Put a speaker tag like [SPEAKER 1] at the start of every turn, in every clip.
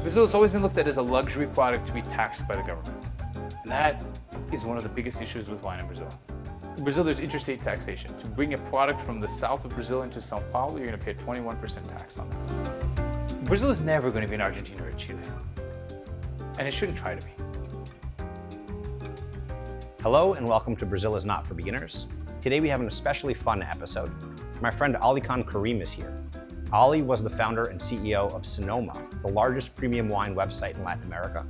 [SPEAKER 1] Brazil has always been looked at as a luxury product to be taxed by the government. And that is one of the biggest issues with wine in Brazil. In Brazil, there's interstate taxation. To bring a product from the south of Brazil into São Paulo, you're going to pay a 21% tax on that. Brazil is never going to be in Argentina or Chile. And it shouldn't try to be.
[SPEAKER 2] Hello and welcome to Brazil is Not for Beginners. Today we have an especially fun episode. My friend Alykhan Kareem is here. Ali was the founder and CEO of Sonoma, the largest premium wine website in Latin America.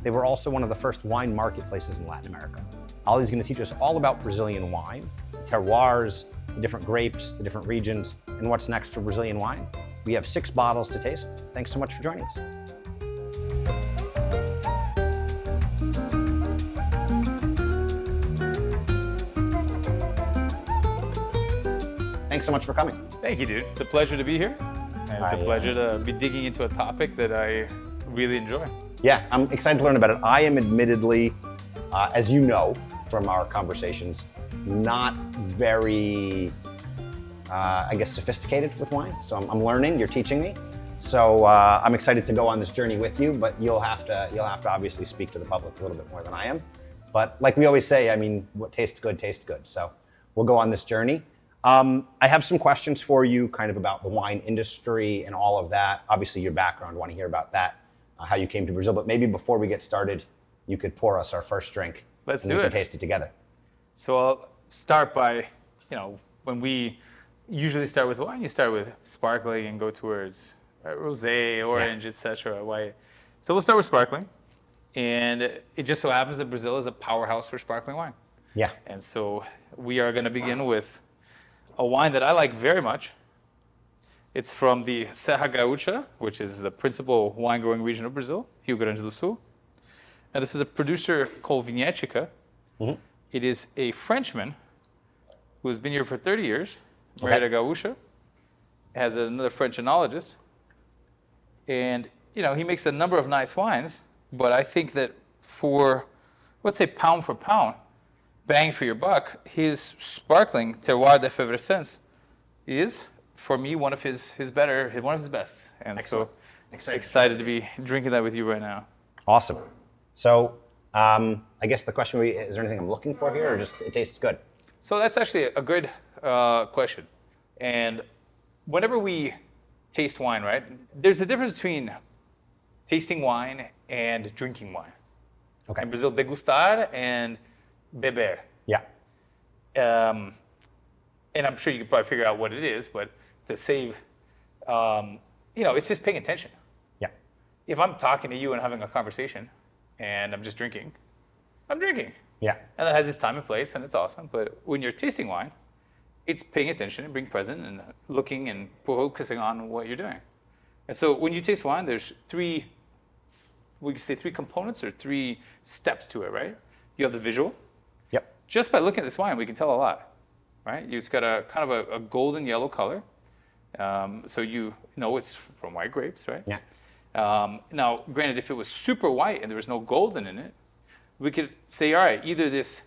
[SPEAKER 2] They were also one of the first wine marketplaces in Latin America. Ali's going to teach us all about Brazilian wine, the terroirs, the different grapes, the different regions, and what's next for Brazilian wine. We have 6 bottles to taste. Thanks so much for joining us. Thanks so much for coming.
[SPEAKER 1] Thank you, dude. It's a pleasure to be here. And it's a pleasure to be digging into a topic that I really enjoy.
[SPEAKER 2] Yeah, I'm excited to learn about it. I am admittedly, as you know from our conversations, not very, sophisticated with wine. So I'm learning, you're teaching me. So I'm excited to go on this journey with you, but you'll have to obviously speak to the public a little bit more than I am. But like we always say, I mean, what tastes good, tastes good. So we'll go on this journey. I have some questions for you kind of about the wine industry and all of that. Obviously your background, I want to hear about that, how you came to Brazil, but maybe before we get started, you could pour us our first drink.
[SPEAKER 1] Let's do
[SPEAKER 2] and we
[SPEAKER 1] it.
[SPEAKER 2] can taste it together.
[SPEAKER 1] So I'll start by, when we usually start with wine, you start with sparkling and go towards rosé, orange, etc. white. So we'll start with sparkling. And it just so happens that Brazil is a powerhouse for sparkling wine.
[SPEAKER 2] Yeah.
[SPEAKER 1] And so we are going to begin with a wine that I like very much. It's from the Serra Gaúcha, which is the principal wine growing region of Brazil, Rio Grande do Sul. And this is a producer called Viñetica. Mm-hmm. It is a Frenchman who has been here for 30 years, married a Gaúcha, has another French enologist. And, he makes a number of nice wines, but I think that for, let's say pound for pound, bang for your buck, his sparkling Terroir d'Effervescence is, for me, one of his best. And
[SPEAKER 2] Excellent.
[SPEAKER 1] So excited to be drinking that with you right now.
[SPEAKER 2] Awesome. So I guess the question would be, is there anything I'm looking for here or just it tastes good?
[SPEAKER 1] So that's actually a good question. And whenever we taste wine, right, there's a difference between tasting wine and drinking wine.
[SPEAKER 2] Okay.
[SPEAKER 1] In Brazil, degustar and beber.
[SPEAKER 2] Yeah.
[SPEAKER 1] And I'm sure you could probably figure out what it is, but to save, it's just paying attention.
[SPEAKER 2] Yeah.
[SPEAKER 1] If I'm talking to you and having a conversation and I'm just drinking, I'm drinking.
[SPEAKER 2] Yeah.
[SPEAKER 1] And that has its time and place and it's awesome. But when you're tasting wine, it's paying attention and being present and looking and focusing on what you're doing. And so when you taste wine, there's 3 components or 3 steps to it, right? You have the visual.
[SPEAKER 2] Yep.
[SPEAKER 1] Just by looking at this wine, we can tell a lot, right? It's got a kind of a golden yellow color. So you know it's from white grapes, right?
[SPEAKER 2] Yeah.
[SPEAKER 1] Now, granted, if it was super white and there was no golden in it, we could say, all right, either this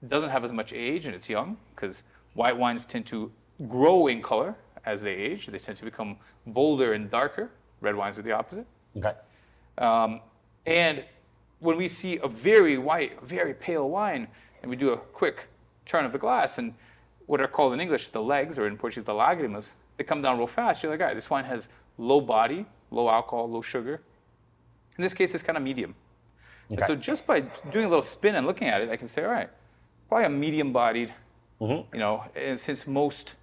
[SPEAKER 1] doesn't have as much age and it's young, because white wines tend to grow in color as they age. They tend to become bolder and darker. Red wines are the opposite.
[SPEAKER 2] Okay.
[SPEAKER 1] And when we see a very white, very pale wine, and we do a quick turn of the glass, and what are called in English the legs, or in Portuguese the lágrimas, they come down real fast. You're like, all right, this wine has low body, low alcohol, low sugar. In this case, it's kind of medium. Okay. And so just by doing a little spin and looking at it, I can say, all right, probably a medium-bodied, and since most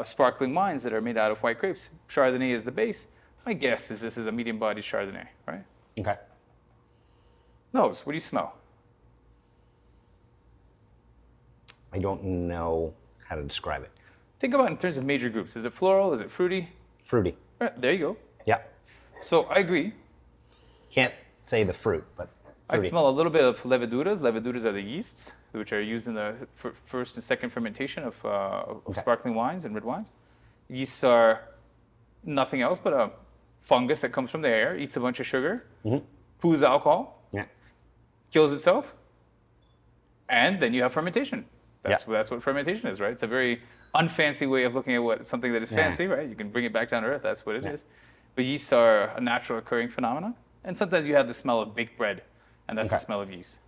[SPEAKER 1] sparkling wines that are made out of white grapes, Chardonnay is the base, my guess is this is a medium-bodied Chardonnay, right?
[SPEAKER 2] Okay.
[SPEAKER 1] Nose, what do you smell?
[SPEAKER 2] I don't know how to describe it.
[SPEAKER 1] Think about it in terms of major groups. Is it floral? Is it fruity?
[SPEAKER 2] Fruity.
[SPEAKER 1] Right, there you go.
[SPEAKER 2] Yeah.
[SPEAKER 1] So I agree.
[SPEAKER 2] Can't say the fruit, but fruity.
[SPEAKER 1] I smell a little bit of leveduras. Leveduras are the yeasts, which are used in the first and second fermentation of sparkling wines and red wines. Yeasts are nothing else but a fungus that comes from the air, eats a bunch of sugar, poos alcohol, kills itself, and then you have fermentation. That's what fermentation is, right? It's a very unfancy way of looking at something that is fancy, right? You can bring it back down to earth. That's what it is. But yeasts are a natural occurring phenomenon. And sometimes you have the smell of baked bread, and that's the smell of yeast.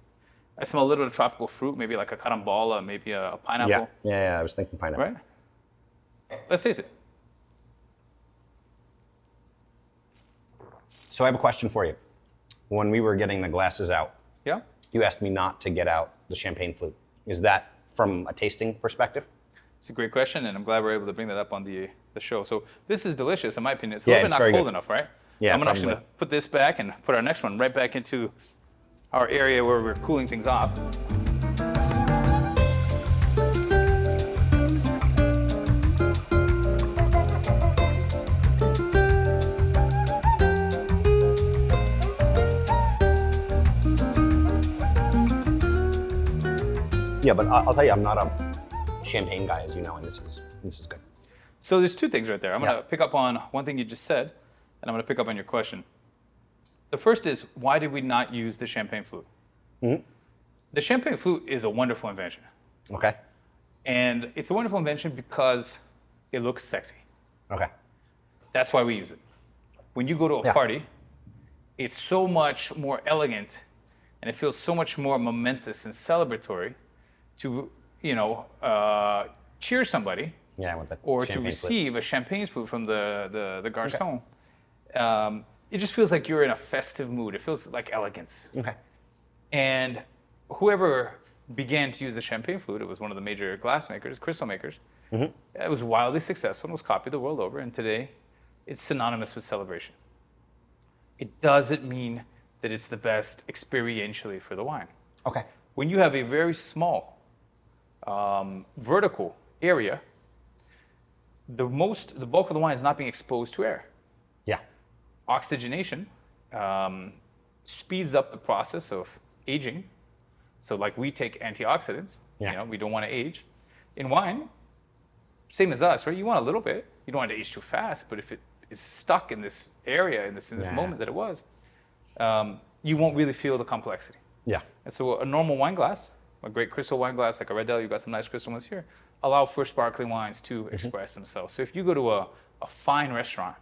[SPEAKER 1] I smell a little bit of tropical fruit, maybe like a carambola, maybe a pineapple.
[SPEAKER 2] Yeah, I was thinking pineapple.
[SPEAKER 1] Right? Let's taste it.
[SPEAKER 2] So I have a question for you. When we were getting the glasses out,
[SPEAKER 1] Yeah?
[SPEAKER 2] you asked me not to get out the champagne flute. Is that from a tasting perspective?
[SPEAKER 1] It's a great question, and I'm glad we're able to bring that up on the show. So this is delicious, in my opinion. It's a
[SPEAKER 2] Yeah,
[SPEAKER 1] little
[SPEAKER 2] it's
[SPEAKER 1] bit
[SPEAKER 2] very
[SPEAKER 1] not cold
[SPEAKER 2] good.
[SPEAKER 1] enough, right?
[SPEAKER 2] Yeah,
[SPEAKER 1] I'm actually
[SPEAKER 2] probably.
[SPEAKER 1] going to put this back and put our next one right back into our area where we're cooling things off.
[SPEAKER 2] Yeah, but I'll tell you, I'm not a champagne guy, as you know, and this is good.
[SPEAKER 1] So there's two things right there. I'm going
[SPEAKER 2] Yeah.
[SPEAKER 1] to pick up on one thing you just said, and I'm going to pick up on your question. The first is, why did we not use the champagne flute? The champagne flute is a wonderful invention.
[SPEAKER 2] Okay.
[SPEAKER 1] And it's a wonderful invention because it looks sexy.
[SPEAKER 2] Okay.
[SPEAKER 1] That's why we use it. When you go to a
[SPEAKER 2] Yeah.
[SPEAKER 1] party, it's so much more elegant and it feels so much more momentous and celebratory to, cheer somebody
[SPEAKER 2] Yeah, I want that.
[SPEAKER 1] or to
[SPEAKER 2] champagne flute.
[SPEAKER 1] receive a champagne flute from the garçon. It just feels like you're in a festive mood. It feels like elegance.
[SPEAKER 2] Okay.
[SPEAKER 1] And whoever began to use the champagne flute, it was one of the major glass makers, crystal makers. It was wildly successful and was copied the world over. And today, it's synonymous with celebration. It doesn't mean that it's the best experientially for the wine.
[SPEAKER 2] Okay.
[SPEAKER 1] When you have a very small vertical area, the bulk of the wine is not being exposed to air.
[SPEAKER 2] Yeah.
[SPEAKER 1] Oxygenation speeds up the process of aging. So like we take antioxidants,
[SPEAKER 2] Yeah.
[SPEAKER 1] We don't want to age. In wine, same as us, right? You want a little bit. You don't want it to age too fast, but if it is stuck in this area, in this
[SPEAKER 2] Yeah.
[SPEAKER 1] moment that it was, you won't really feel the complexity.
[SPEAKER 2] Yeah.
[SPEAKER 1] And so a normal wine glass, a great crystal wine glass like a Red Del, you've got some nice crystal ones here, allow for sparkling wines to express themselves. So if you go to a fine restaurant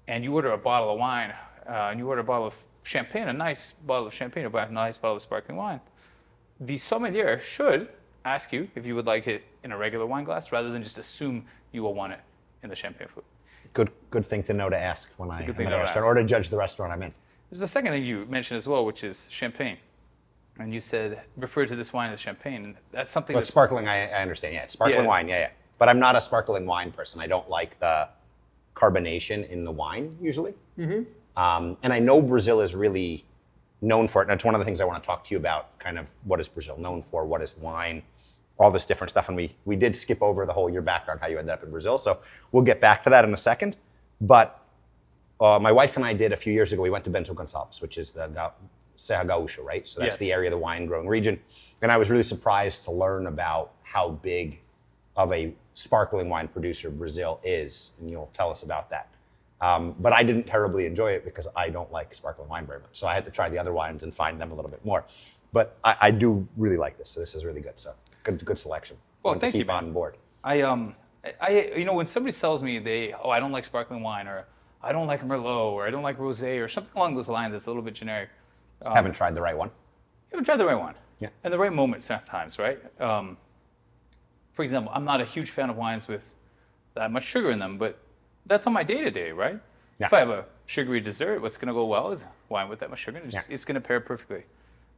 [SPEAKER 1] and you order a bottle of wine, and you order a bottle of champagne, a nice bottle of champagne, or a nice bottle of sparkling wine, the sommelier should ask you if you would like it in a regular wine glass rather than just assume you will want it in the champagne flute.
[SPEAKER 2] Good thing to know to ask when I'm
[SPEAKER 1] good thing
[SPEAKER 2] at
[SPEAKER 1] to
[SPEAKER 2] a
[SPEAKER 1] know to
[SPEAKER 2] restaurant,
[SPEAKER 1] ask.
[SPEAKER 2] or to judge the restaurant I'm in.
[SPEAKER 1] There's a second thing you mentioned as well, which is champagne. And you said, refer to this wine as champagne. And that's something
[SPEAKER 2] But
[SPEAKER 1] that's
[SPEAKER 2] sparkling, I understand. Yeah, it's sparkling
[SPEAKER 1] Yeah.
[SPEAKER 2] wine. Yeah. But I'm not a sparkling wine person. I don't like the carbonation in the wine usually. And I know Brazil is really known for it. And it's one of the things I want to talk to you about. Kind of what is Brazil known for? What is wine? All this different stuff. And we did skip over the whole your background, how you ended up in Brazil. So we'll get back to that in a second. But my wife and I did a few years ago. We went to Bento Gonçalves, which is the Serra Gaúcha, right? So that's
[SPEAKER 1] Yes.
[SPEAKER 2] the area of the wine growing region. And I was really surprised to learn about how big of a sparkling wine producer Brazil is. And you'll tell us about that. But I didn't terribly enjoy it because I don't like sparkling wine very much. So I had to try the other wines and find them a little bit more. But I do really like this. So this is really good. So good selection.
[SPEAKER 1] Well,
[SPEAKER 2] One to
[SPEAKER 1] thank you,
[SPEAKER 2] keep
[SPEAKER 1] man.
[SPEAKER 2] on board.
[SPEAKER 1] when somebody tells me I don't like sparkling wine, or I don't like Merlot, or I don't like Rosé, or something along those lines that's a little bit generic,
[SPEAKER 2] Haven't tried the right one.
[SPEAKER 1] you haven't tried the right one.
[SPEAKER 2] Yeah.
[SPEAKER 1] And the right moment sometimes, right? For example, I'm not a huge fan of wines with that much sugar in them, but that's on my day-to-day, right?
[SPEAKER 2] Yeah.
[SPEAKER 1] If I have a sugary dessert, what's going to go well is wine with that much sugar. It's going to pair perfectly.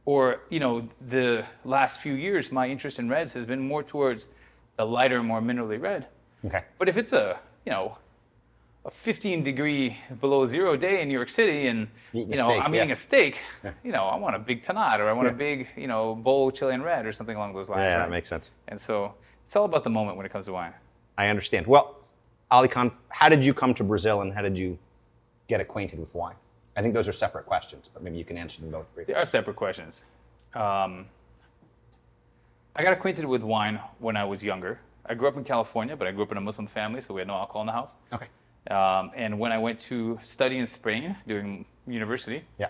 [SPEAKER 1] Or, the last few years, my interest in reds has been more towards the lighter, more minerally red.
[SPEAKER 2] Okay.
[SPEAKER 1] But if it's a 15 degree below zero day in New York City and,
[SPEAKER 2] Eating a steak,
[SPEAKER 1] I'm
[SPEAKER 2] yeah.
[SPEAKER 1] eating a steak, I want a big Tanat, or I want a big, bowl Chilean red or something along those lines.
[SPEAKER 2] Yeah,
[SPEAKER 1] right?
[SPEAKER 2] that makes sense.
[SPEAKER 1] And so it's all about the moment when it comes to wine.
[SPEAKER 2] I understand. Well, Alykhan, how did you come to Brazil and how did you get acquainted with wine? I think those are separate questions, but maybe you can answer them both briefly.
[SPEAKER 1] They are separate questions. I got acquainted with wine when I was younger. I grew up in California, but I grew up in a Muslim family, so we had no alcohol in the house.
[SPEAKER 2] Okay.
[SPEAKER 1] And when I went to study in Spain during university,
[SPEAKER 2] Yeah.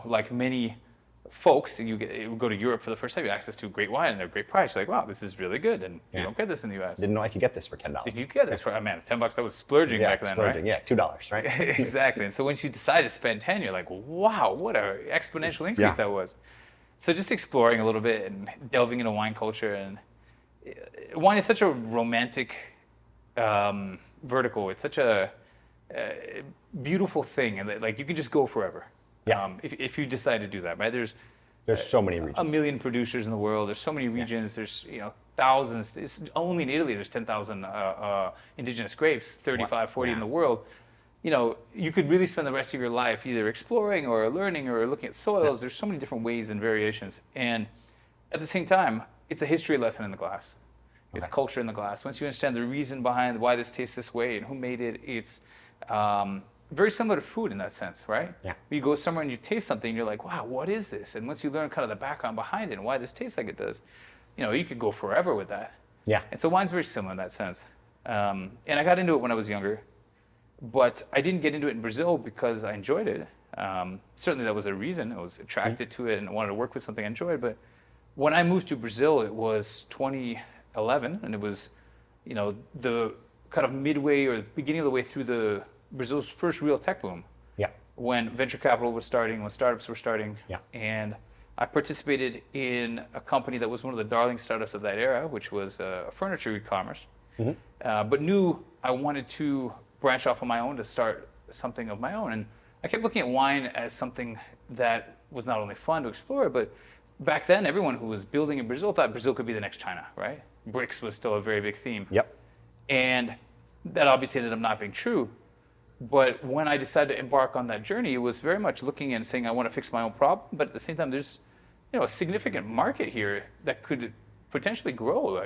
[SPEAKER 1] like many folks, you go to Europe for the first time, you have access to great wine and a great price. You're like, wow, this is really good, and you don't get this in the U.S.
[SPEAKER 2] Didn't know I could get this for $10.
[SPEAKER 1] Did you get this for, man, $10, that was splurging back then,
[SPEAKER 2] splurging,
[SPEAKER 1] right?
[SPEAKER 2] Yeah, $2, right?
[SPEAKER 1] Exactly. And so once you decide to spend 10, you're like, wow, what an exponential increase that was. So just exploring a little bit and delving into wine culture. And wine is such a romantic vertical. It's such a beautiful thing, and like you can just go forever. If you decide to do that, right? There's
[SPEAKER 2] so many regions.
[SPEAKER 1] 1 million producers in the world. There's so many regions. There's thousands. It's only in Italy there's 10,000 indigenous grapes, 35, 40 in the world. You could really spend the rest of your life either exploring or learning or looking at soils. There's so many different ways and variations. And at the same time, it's a history lesson in the glass. It's culture in the glass. Once you understand the reason behind why this tastes this way and who made it, it's very similar to food in that sense, right?
[SPEAKER 2] Yeah.
[SPEAKER 1] You go somewhere and you taste something, you're like, wow, what is this? And once you learn kind of the background behind it and why this tastes like it does, you could go forever with that.
[SPEAKER 2] Yeah.
[SPEAKER 1] And so wine's very similar in that sense. And I got into it when I was younger, but I didn't get into it in Brazil because I enjoyed it. Certainly that was a reason. I was attracted to it and wanted to work with something I enjoyed. But when I moved to Brazil, it was 2011, and it was, the kind of midway or the beginning of the way through Brazil's first real tech boom.
[SPEAKER 2] Yeah.
[SPEAKER 1] When venture capital was starting, when startups were starting.
[SPEAKER 2] Yeah.
[SPEAKER 1] And I participated in a company that was one of the darling startups of that era, which was furniture e-commerce. But knew I wanted to branch off on my own to start something of my own. And I kept looking at wine as something that was not only fun to explore, but back then everyone who was building in Brazil thought Brazil could be the next China, right? BRICS was still a very big theme.
[SPEAKER 2] Yep.
[SPEAKER 1] And that obviously ended up not being true. But when I decided to embark on that journey, it was very much looking and saying, I want to fix my own problem. But at the same time, there's a significant market here that could potentially grow.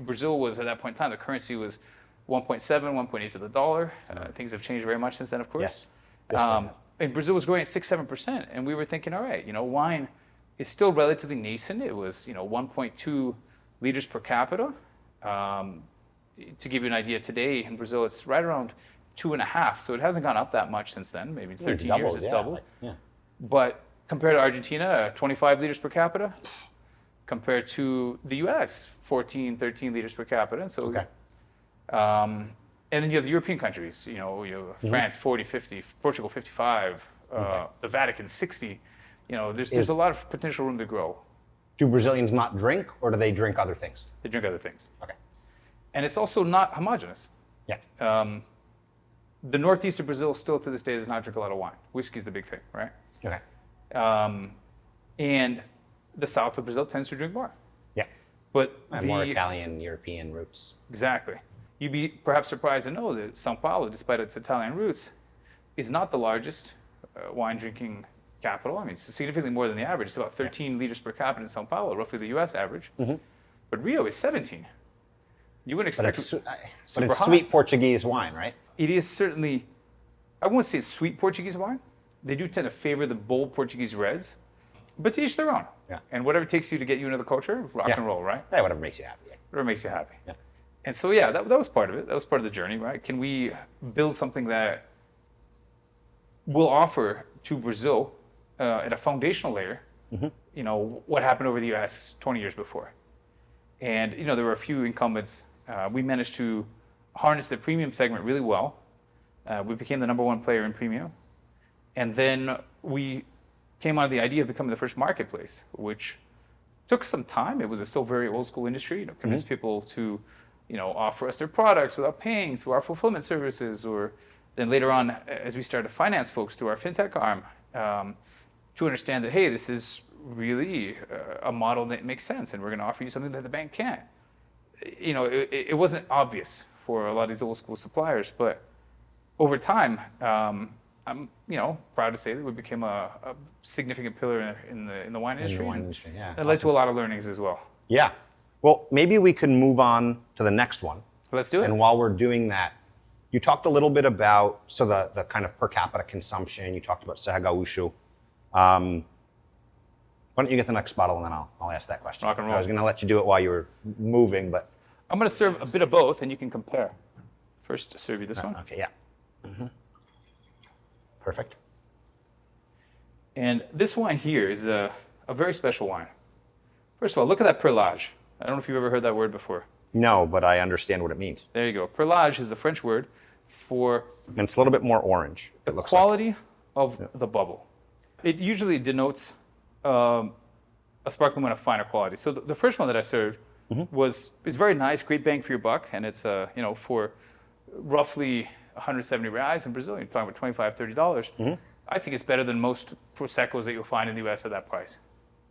[SPEAKER 1] Brazil was, at that point in time, the currency was 1.7, 1.8 to the dollar. Things have changed very much since then, of course.
[SPEAKER 2] Yes.
[SPEAKER 1] And Brazil was growing at 6-7%. And we were thinking, all right, wine is still relatively nascent. It was, 1.2 liters per capita. To give you an idea, today in Brazil, it's right around 2.5. So it hasn't gone up that much since then. Maybe 13 years it's doubled. But compared to Argentina, 25 liters per capita. Compared to the US, 14, 13 liters per capita. And so, and then you have the European countries, you have France, 40, 50, Portugal, 55, the Vatican, 60. There's a lot of potential room to grow.
[SPEAKER 2] Do Brazilians not drink, or do they drink other things?
[SPEAKER 1] They drink other things.
[SPEAKER 2] Okay.
[SPEAKER 1] And it's also not homogenous.
[SPEAKER 2] Yeah.
[SPEAKER 1] The northeast of Brazil still to this day does not drink a lot of wine. Whiskey's the big thing, right?
[SPEAKER 2] Okay.
[SPEAKER 1] And the south of Brazil tends to drink more.
[SPEAKER 2] Yeah.
[SPEAKER 1] But
[SPEAKER 2] more Italian, European roots.
[SPEAKER 1] Exactly. You'd be perhaps surprised to know that São Paulo, despite its Italian roots, is not the largest wine drinking capital. I mean, it's significantly more than the average. It's about 13 liters per capita in São Paulo, roughly the US average. But Rio is 17. You wouldn't expect
[SPEAKER 2] but it's sweet Portuguese wine, right?
[SPEAKER 1] It is certainly, I won't say it's sweet Portuguese wine. They do tend to favor the bold Portuguese reds, but to each their own.
[SPEAKER 2] Yeah.
[SPEAKER 1] And whatever takes you to get you into the culture, rock and roll, right?
[SPEAKER 2] Yeah, whatever makes you happy.
[SPEAKER 1] Whatever makes you happy.
[SPEAKER 2] Yeah.
[SPEAKER 1] And so, that was part of it. That was part of the journey, right? Can we build something that will offer to Brazil at a foundational layer, what happened over the US 20 years before? And, there were a few incumbents. We managed to harness the premium segment really well. We became the #1 player in premium. And then we came out of the idea of becoming the first marketplace, which took some time. It was a still very old school industry, convince people to, offer us their products without paying through our fulfillment services, or then later on, as we started to finance folks through our fintech arm, to understand that, hey, this is really a model that makes sense, and we're going to offer you something that the bank can't. It wasn't obvious for a lot of these old school suppliers, but over time, I'm proud to say that we became a significant pillar in the wine industry.
[SPEAKER 2] In the wine industry, yeah.
[SPEAKER 1] It led to a lot of learnings as well.
[SPEAKER 2] Yeah. Well, maybe we can move on to the next one.
[SPEAKER 1] Let's do it.
[SPEAKER 2] And while we're doing that, you talked a little bit about the kind of per capita consumption. You talked about Serra Gaúcho. Why don't you get the next bottle, and then I'll ask that question.
[SPEAKER 1] Rock and roll.
[SPEAKER 2] I was going to let you do it while you were moving, but
[SPEAKER 1] I'm going to serve a bit of both, and you can compare. First, serve you this one.
[SPEAKER 2] Okay, yeah. Perfect.
[SPEAKER 1] And this wine here is a very special wine. First of all, look at that perlage. I don't know if you've ever heard that word before.
[SPEAKER 2] No, but I understand what it means.
[SPEAKER 1] There you go. Perlage is the French word for
[SPEAKER 2] And it's a little bit more orange.
[SPEAKER 1] the
[SPEAKER 2] It looks
[SPEAKER 1] quality of the bubble. It usually denotes a sparkling wine of finer quality. So the first one that I served is very nice, great bang for your buck, and it's for roughly 170 reais in Brazil. You're talking about $25, $30. I think it's better than most Proseccos that you'll find in the US at that price.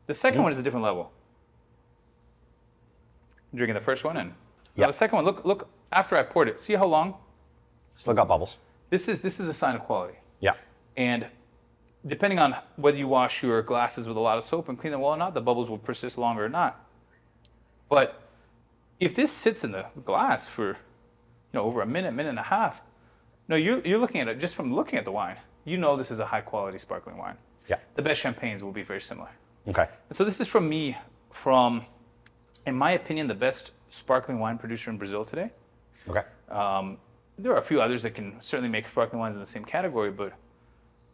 [SPEAKER 1] The second one is a different level. I'm drinking the first one, and now the second one, look after I poured it. See how long?
[SPEAKER 2] Still got bubbles.
[SPEAKER 1] This is a sign of quality.
[SPEAKER 2] Yeah.
[SPEAKER 1] And depending on whether you wash your glasses with a lot of soap and clean them well or not, the bubbles will persist longer or not. But if this sits in the glass for over a minute, minute and a half, no, you're looking at it just from looking at the wine. You know this is a high quality sparkling wine.
[SPEAKER 2] Yeah.
[SPEAKER 1] The best champagnes will be very similar.
[SPEAKER 2] Okay.
[SPEAKER 1] And so this is from me, in my opinion, the best sparkling wine producer in Brazil today.
[SPEAKER 2] Okay.
[SPEAKER 1] There are a few others that can certainly make sparkling wines in the same category, but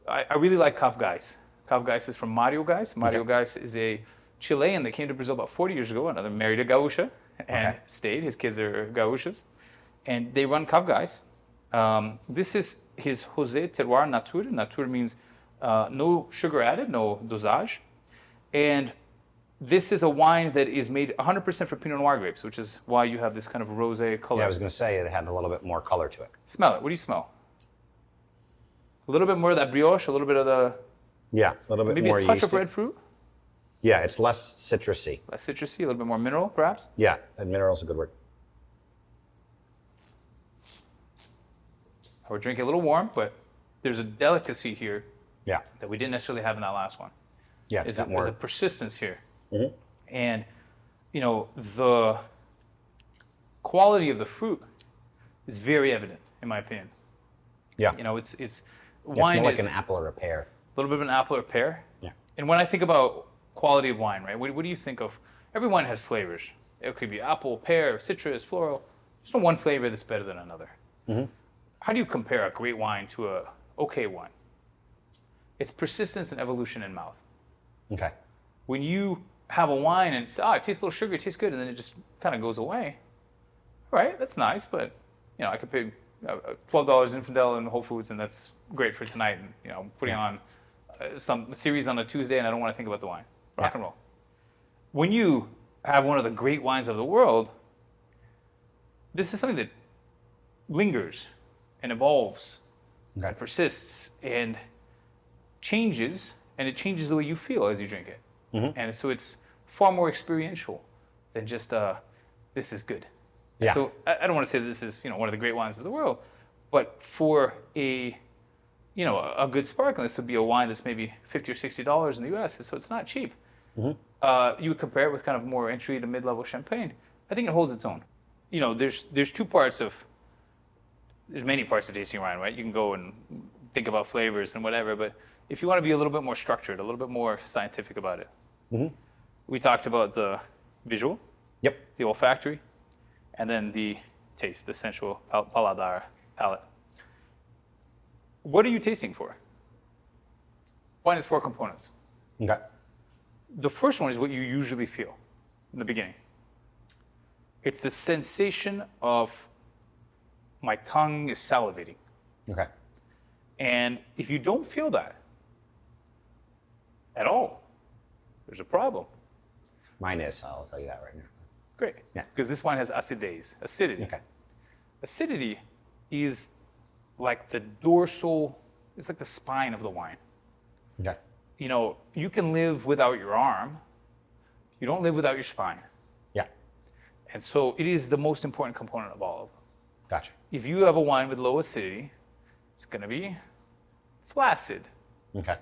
[SPEAKER 1] I really like Kavgais. Kavgais is from Mario Gais. Mario Gais is a Chilean that came to Brazil about 40 years ago, another married a Gaúcha, and stayed. His kids are Gaúchas. And they run Kavgais. This is his José Terroir Nature. Nature means no sugar added, no dosage. And this is a wine that is made 100% from Pinot Noir grapes, which is why you have this kind of rosé color.
[SPEAKER 2] Yeah, I was going to say it had a little bit more color to it.
[SPEAKER 1] Smell it. What do you smell? A little bit more of that brioche, a little bit of the...
[SPEAKER 2] Yeah, a little bit
[SPEAKER 1] maybe
[SPEAKER 2] more
[SPEAKER 1] a touch
[SPEAKER 2] yeasty.
[SPEAKER 1] of red fruit.
[SPEAKER 2] Yeah, it's less citrusy.
[SPEAKER 1] Less citrusy, a little bit more mineral, perhaps.
[SPEAKER 2] Yeah, and mineral's a good word.
[SPEAKER 1] We're drinking a little warm, but there's a delicacy here
[SPEAKER 2] Yeah.
[SPEAKER 1] that we didn't necessarily have in that last one.
[SPEAKER 2] Yeah, it's
[SPEAKER 1] There's
[SPEAKER 2] got more.
[SPEAKER 1] a persistence here. And, the quality of the fruit is very evident, in my opinion.
[SPEAKER 2] Yeah.
[SPEAKER 1] It's
[SPEAKER 2] It's
[SPEAKER 1] wine
[SPEAKER 2] more like
[SPEAKER 1] is
[SPEAKER 2] an apple or a pear.
[SPEAKER 1] a little bit of an apple or a pear.
[SPEAKER 2] Yeah.
[SPEAKER 1] And when I think about quality of wine, right, what do you think of? Every wine has flavors. It could be apple, pear, citrus, floral. There's no one flavor that's better than another. How do you compare a great wine to a okay wine? It's persistence and evolution in mouth.
[SPEAKER 2] Okay.
[SPEAKER 1] When you have a wine and it tastes a little sugary, it tastes good, and then it just kind of goes away. All right, that's nice, but I could pay $12 Infidel in Whole Foods, and that's great for tonight. And putting on some series on a Tuesday, and I don't want to think about the wine. Rock and roll. When you have one of the great wines of the world, this is something that lingers and evolves and persists and changes, and it changes the way you feel as you drink it. And so it's far more experiential than just this is good.
[SPEAKER 2] Yeah.
[SPEAKER 1] So I don't want to say that this is one of the great wines of the world, but for a good sparkling, this would be a wine that's maybe $50 or $60 in the U.S. So it's not cheap. You would compare it with kind of more entry to mid-level champagne. I think it holds its own. There's two parts of. There's many parts of tasting wine, right? You can go and think about flavors and whatever, but if you want to be a little bit more structured, a little bit more scientific about it, we talked about the visual, the olfactory, and then the taste, the sensual paladar, palate. What are you tasting for? Wine has 4 components.
[SPEAKER 2] Okay.
[SPEAKER 1] The first one is what you usually feel in the beginning. It's the sensation of my tongue is salivating.
[SPEAKER 2] Okay.
[SPEAKER 1] And if you don't feel that at all, there's a problem.
[SPEAKER 2] Mine is, I'll tell you that right now.
[SPEAKER 1] Great.
[SPEAKER 2] Yeah.
[SPEAKER 1] Because this wine has acidity.
[SPEAKER 2] Okay.
[SPEAKER 1] Acidity is like the dorsal, it's like the spine of the wine.
[SPEAKER 2] Okay.
[SPEAKER 1] You can live without your arm. You don't live without your spine.
[SPEAKER 2] Yeah.
[SPEAKER 1] And so it is the most important component of all of them.
[SPEAKER 2] Gotcha.
[SPEAKER 1] If you have a wine with low acidity, it's going to be flaccid.
[SPEAKER 2] Okay.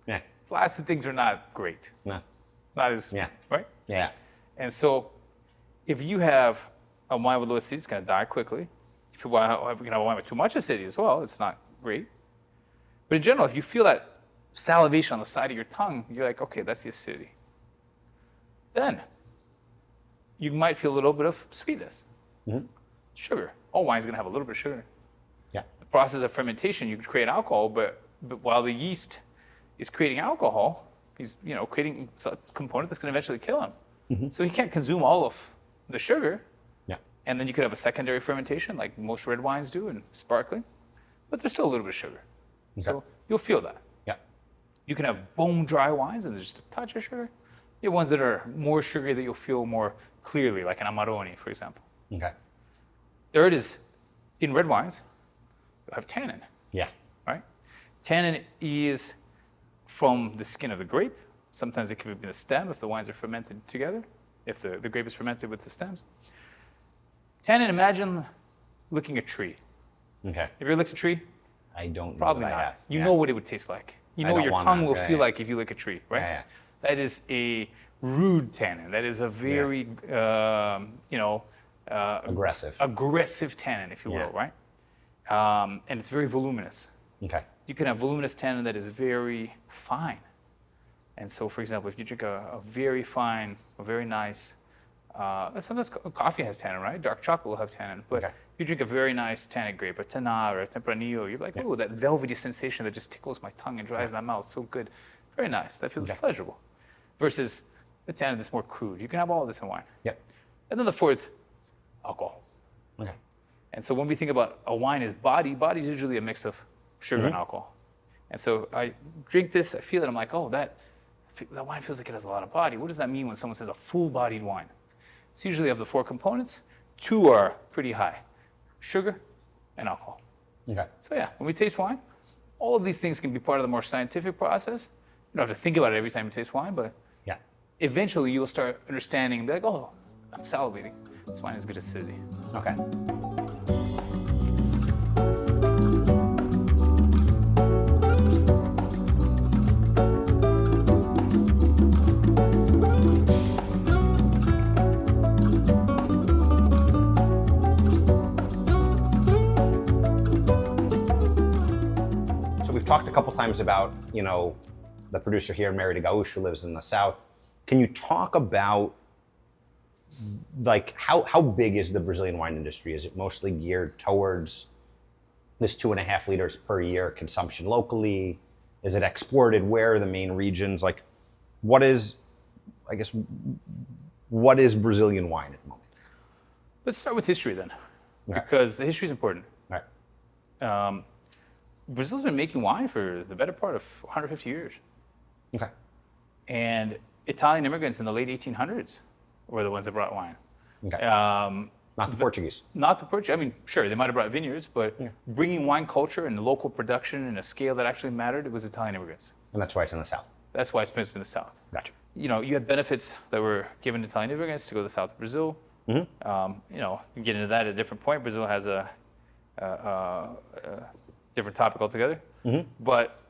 [SPEAKER 2] Yeah.
[SPEAKER 1] Flaccid things are not great.
[SPEAKER 2] No.
[SPEAKER 1] Not as, right?
[SPEAKER 2] Yeah.
[SPEAKER 1] And so if you have a wine with low acidity, it's going to die quickly. If you have a wine with too much acidity as well, it's not great. But in general, if you feel that salivation on the side of your tongue, you're like, okay, that's the acidity. Then you might feel a little bit of sweetness. Sugar. All wine's going to have a little bit of sugar.
[SPEAKER 2] Yeah.
[SPEAKER 1] The process of fermentation, you can create alcohol, but while the yeast is creating alcohol. He's creating a component that's going to eventually kill him. So he can't consume all of the sugar.
[SPEAKER 2] Yeah.
[SPEAKER 1] And then you could have a secondary fermentation like most red wines do and sparkling, but there's still a little bit of sugar.
[SPEAKER 2] Okay.
[SPEAKER 1] So you'll feel that.
[SPEAKER 2] Yeah.
[SPEAKER 1] You can have bone dry wines and there's just a touch of sugar. You have ones that are more sugary that you'll feel more clearly, like an Amarone, for example.
[SPEAKER 2] Okay.
[SPEAKER 1] Third is, in red wines, you'll have tannin,
[SPEAKER 2] Yeah.
[SPEAKER 1] right? Tannin is from the skin of the grape. Sometimes it could be the stem if the wines are fermented together, if the grape is fermented with the stems. Tannin, imagine looking at a tree.
[SPEAKER 2] Okay.
[SPEAKER 1] Have you ever looked at a tree?
[SPEAKER 2] I don't know
[SPEAKER 1] Probably
[SPEAKER 2] that I
[SPEAKER 1] not.
[SPEAKER 2] have.
[SPEAKER 1] You
[SPEAKER 2] Yeah.
[SPEAKER 1] know what it would taste like. You
[SPEAKER 2] I
[SPEAKER 1] know what
[SPEAKER 2] don't
[SPEAKER 1] your
[SPEAKER 2] want
[SPEAKER 1] tongue
[SPEAKER 2] that.
[SPEAKER 1] will
[SPEAKER 2] Yeah,
[SPEAKER 1] feel
[SPEAKER 2] yeah.
[SPEAKER 1] like if you lick a tree, right?
[SPEAKER 2] Yeah, yeah.
[SPEAKER 1] That is a rude tannin. That is a very, aggressive tannin, if you will,
[SPEAKER 2] Yeah.
[SPEAKER 1] right? And it's very voluminous.
[SPEAKER 2] Okay.
[SPEAKER 1] You can have voluminous tannin that is very fine. And so, for example, if you drink a very fine, a very nice, sometimes coffee has tannin, right? Dark chocolate will have tannin. But
[SPEAKER 2] Okay.
[SPEAKER 1] you drink a very nice tannic grape, a Tanat or a Tempranillo, you're like, oh, that velvety sensation that just tickles my tongue and dries my mouth. So good. Very nice. That feels pleasurable. Versus the tannin that's more crude. You can have all of this in wine.
[SPEAKER 2] Yep.
[SPEAKER 1] And then the fourth, alcohol.
[SPEAKER 2] Okay.
[SPEAKER 1] And so when we think about a wine as body is usually a mix of sugar and alcohol. And so I drink this, I feel it, I'm like, oh, that wine feels like it has a lot of body. What does that mean when someone says a full-bodied wine? It's usually of the four components, two are pretty high, sugar and alcohol.
[SPEAKER 2] Okay.
[SPEAKER 1] So yeah, when we taste wine, all of these things can be part of the more scientific process. You don't have to think about it every time you taste wine, but
[SPEAKER 2] Yeah.
[SPEAKER 1] eventually you'll start understanding, like, oh, I'm salivating. This wine has good acidity.
[SPEAKER 2] Okay. So we've talked a couple times about, the producer here, Mary de Gauche, who lives in the South. Can you talk about how big is the Brazilian wine industry? Is it mostly geared towards this 2.5 liters per year consumption locally? Is it exported? Where are the main regions? What is Brazilian wine at the moment?
[SPEAKER 1] Let's start with history then,
[SPEAKER 2] Okay.
[SPEAKER 1] because the history is important.
[SPEAKER 2] All right.
[SPEAKER 1] Brazil's been making wine for the better part of 150 years.
[SPEAKER 2] Okay.
[SPEAKER 1] And Italian immigrants in the late 1800s were the ones that brought wine.
[SPEAKER 2] Okay. Not the Portuguese.
[SPEAKER 1] Not the Portuguese. I mean, sure, they might have brought vineyards, but bringing wine culture and local production in a scale that actually mattered, it was Italian immigrants.
[SPEAKER 2] And that's why it's in the South.
[SPEAKER 1] That's why it's been in the South.
[SPEAKER 2] Gotcha.
[SPEAKER 1] You had benefits that were given to Italian immigrants to go to the south of Brazil. You can get into that at a different point. Brazil has a different topic altogether. But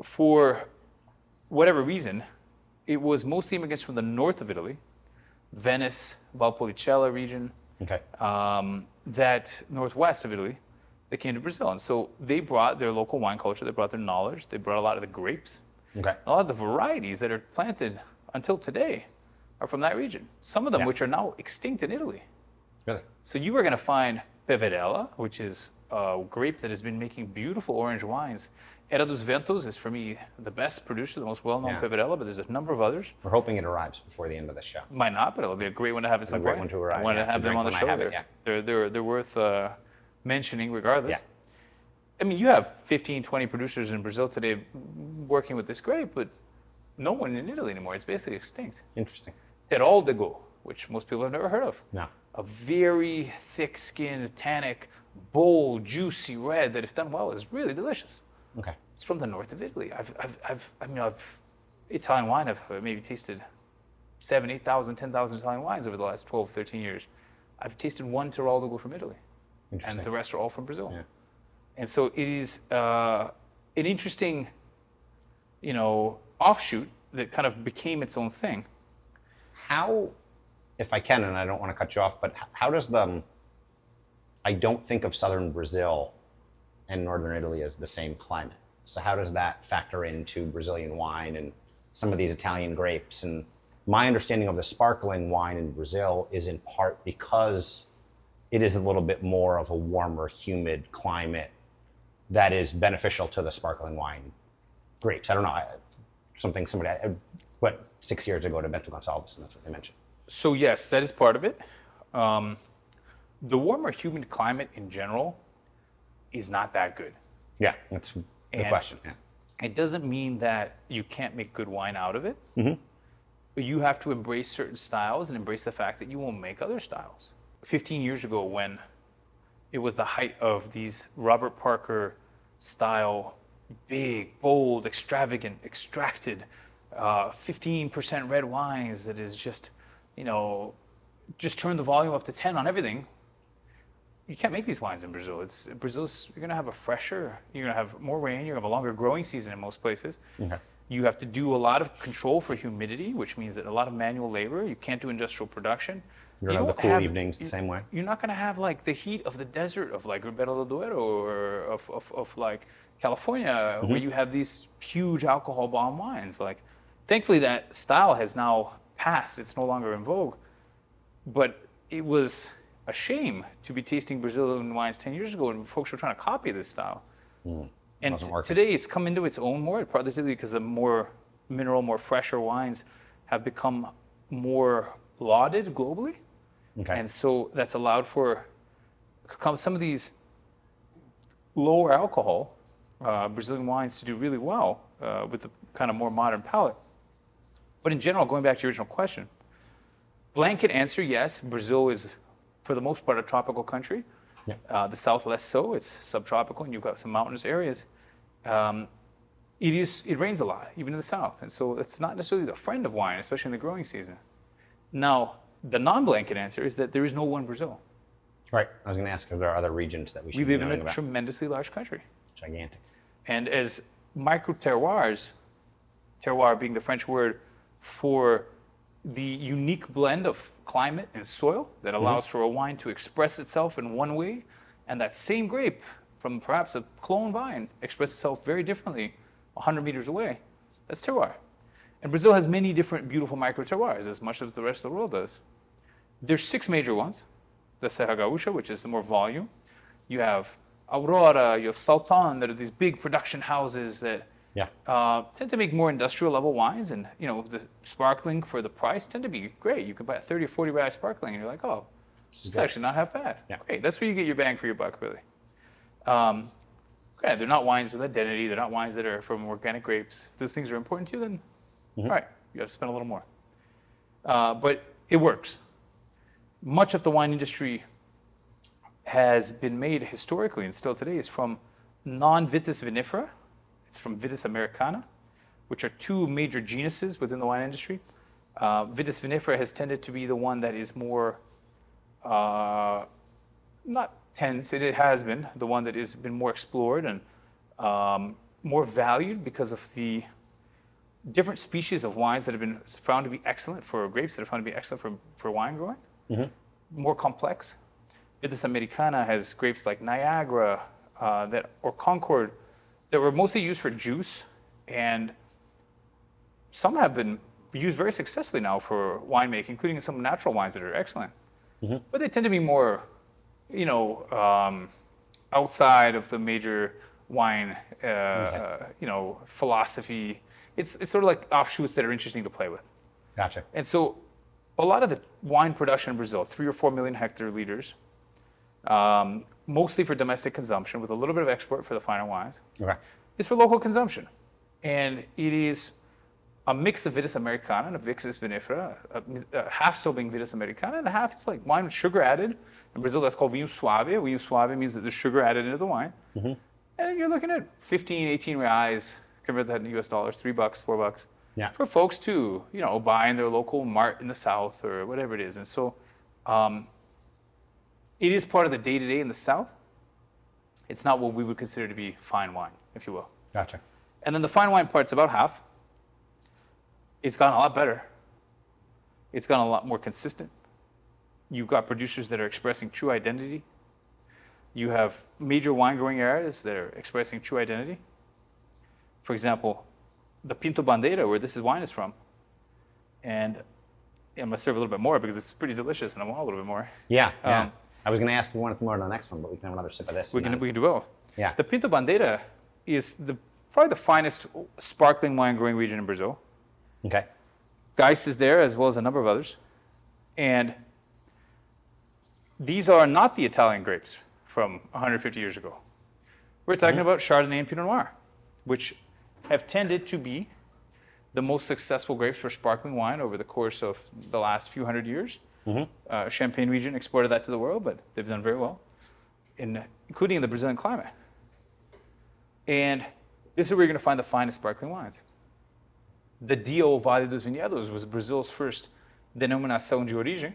[SPEAKER 1] for whatever reason, it was mostly immigrants from the north of Italy, Venice, Valpolicella region, that northwest of Italy, that came to Brazil. And so they brought their local wine culture, they brought their knowledge, they brought a lot of the grapes.
[SPEAKER 2] Okay.
[SPEAKER 1] A lot of the varieties that are planted until today are from that region. Some of them which are now extinct in Italy.
[SPEAKER 2] Really?
[SPEAKER 1] So you are going to find Peverella, which is a grape that has been making beautiful orange wines. Era dos Ventos is, for me, the best producer, the most well-known Peverella, but there's a number of others.
[SPEAKER 2] We're hoping it arrives before the end of the show.
[SPEAKER 1] Might not, but it'll be a great one to have at some
[SPEAKER 2] great
[SPEAKER 1] point.
[SPEAKER 2] one to arrive,
[SPEAKER 1] I want
[SPEAKER 2] yeah,
[SPEAKER 1] to have
[SPEAKER 2] to
[SPEAKER 1] them on the
[SPEAKER 2] drink when I
[SPEAKER 1] show.
[SPEAKER 2] have it,
[SPEAKER 1] They're worth mentioning regardless.
[SPEAKER 2] Yeah.
[SPEAKER 1] I mean, you have 15, 20 producers in Brazil today working with this grape, but no one in Italy anymore. It's basically extinct.
[SPEAKER 2] Interesting.
[SPEAKER 1] Terol de Go, which most people have never heard of.
[SPEAKER 2] No.
[SPEAKER 1] A very thick-skinned, tannic, bold, juicy red that, if done well, is really delicious.
[SPEAKER 2] Okay.
[SPEAKER 1] It's from the north of Italy. Italian wine. I've maybe tasted 7,000, 8,000, 10,000 Italian wines over the last 12, 13 years. I've tasted one Terol de Go from Italy, and the rest are all from Brazil.
[SPEAKER 2] Yeah.
[SPEAKER 1] And so it is an interesting, offshoot that kind of became its own thing.
[SPEAKER 2] How, if I can, and I don't want to cut you off, but how does I don't think of southern Brazil and northern Italy as the same climate. So how does that factor into Brazilian wine and some of these Italian grapes? And my understanding of the sparkling wine in Brazil is in part because it is a little bit more of a warmer, humid climate that is beneficial to the sparkling wine grapes. I don't know, I went 6 years ago to Bento Gonçalves, and that's what they mentioned.
[SPEAKER 1] So yes, that is part of it. The warmer, humid climate in general is not that good.
[SPEAKER 2] Yeah, that's the question. Yeah.
[SPEAKER 1] It doesn't mean that you can't make good wine out of it. But you have to embrace certain styles and embrace the fact that you won't make other styles. 15 years ago, when it was the height of these Robert Parker style, big, bold, extravagant, extracted, 15% red wines that is just, just turn the volume up to 10 on everything. You can't make these wines in Brazil. You're going to have a fresher, you're going to have more rain, you're going to have a longer growing season in most places.
[SPEAKER 2] Okay.
[SPEAKER 1] You have to do a lot of control for humidity, which means that a lot of manual labor. You can't do industrial production.
[SPEAKER 2] You don't have the cool evenings the same way.
[SPEAKER 1] You're not going to have like the heat of the desert of like Ribeirão do Douro or of like California, where you have these huge alcohol bomb wines. Like, thankfully that style has now passed. It's no longer in vogue. But it was a shame to be tasting Brazilian wines 10 years ago and folks were trying to copy this style. And today it's come into its own more, partly because the more mineral, more fresher wines have become more lauded globally.
[SPEAKER 2] Okay.
[SPEAKER 1] And so that's allowed for some of these lower alcohol Brazilian wines to do really well with the kind of more modern palate. But in general, going back to your original question, blanket answer, yes, Brazil is for the most part a tropical country. The south less so, it's subtropical and you've got some mountainous areas. It rains a lot, even in the south. And so it's not necessarily the friend of wine, especially in the growing season. Now, the non-blanket answer is that there is no one Brazil.
[SPEAKER 2] Right, I was going to ask if there are other regions that we should
[SPEAKER 1] We
[SPEAKER 2] be
[SPEAKER 1] live in
[SPEAKER 2] knowing
[SPEAKER 1] a
[SPEAKER 2] about.
[SPEAKER 1] tremendously large country.
[SPEAKER 2] Gigantic.
[SPEAKER 1] And as micro-terroirs, terroir being the French word for the unique blend of climate and soil that allows for a wine to express itself in one way, and that same grape from perhaps a clone vine express itself very differently 100 meters away. That's terroir. And Brazil has many different beautiful micro-terroirs, as much as the rest of the world does. There's 6 major ones. The Serra Gaúcha, which is the more volume. You have Aurora, you have Salton, that are these big production houses that tend to make more industrial level wines, and the sparkling for the price tend to be great. You can buy a 30 or 40 reais sparkling, and you're like, oh, it's actually not half bad.
[SPEAKER 2] Yeah.
[SPEAKER 1] Great, that's where you get your bang for your buck, really. They're not wines with identity. They're not wines that are from organic grapes. If those things are important to you, then all right, you have to spend a little more. But it works. Much of the wine industry has been made historically and still today is from non-Vitis vinifera. It's from Vitis americana, which are 2 major genuses within the wine industry. Vitis vinifera has tended to be the one that is more, it has been the one that has been more explored and more valued because of the different species of wines that have been found to be excellent for grapes, that are found to be excellent for wine growing. More complex. Vitis americana has grapes like Niagara or Concord that were mostly used for juice, and some have been used very successfully now for winemaking, including some natural wines that are excellent. But they tend to be more, outside of the major wine, philosophy. It's sort of like offshoots that are interesting to play with.
[SPEAKER 2] Gotcha.
[SPEAKER 1] And so a lot of the wine production in Brazil, 3 or 4 million hectoliters, mostly for domestic consumption with a little bit of export for the finer wines, is for local consumption. And it is a mix of Vitis americana and a Vitis vinifera, half still being Vitis americana and half it's like wine with sugar added. In Brazil, that's called vinho suave. Vinho suave means that there's sugar added into the wine. And you're looking at 15, 18 reais, convert that into US dollars, $3, $4. For folks to, buy in their local mart in the South or whatever it is. And so it is part of the day-to-day in the South. It's not what we would consider to be fine wine, if you will.
[SPEAKER 2] Gotcha.
[SPEAKER 1] And then the fine wine part's about half. It's gotten a lot better. It's gotten a lot more consistent. You've got producers that are expressing true identity. You have major wine growing areas that are expressing true identity. For example, the Pinto Bandeira, where this wine is from. And I'm going to serve a little bit more because it's pretty delicious and I want a little bit more.
[SPEAKER 2] Yeah. I was going to ask if you wanted more on the next one, but we can have another sip of this.
[SPEAKER 1] We can do both.
[SPEAKER 2] Yeah.
[SPEAKER 1] The Pinto Bandeira is the probably the finest sparkling wine growing region in Brazil.
[SPEAKER 2] Okay.
[SPEAKER 1] Geis is there, as well as a number of others. And these are not the Italian grapes from 150 years ago. We're talking about Chardonnay and Pinot Noir, which have tended to be the most successful grapes for sparkling wine over the course of the last few hundred years. Champagne region exported that to the world, but they've done very well, including in the Brazilian climate. And this is where you're going to find the finest sparkling wines. The Dio Vale dos Vinhedos was Brazil's first denominação de origem,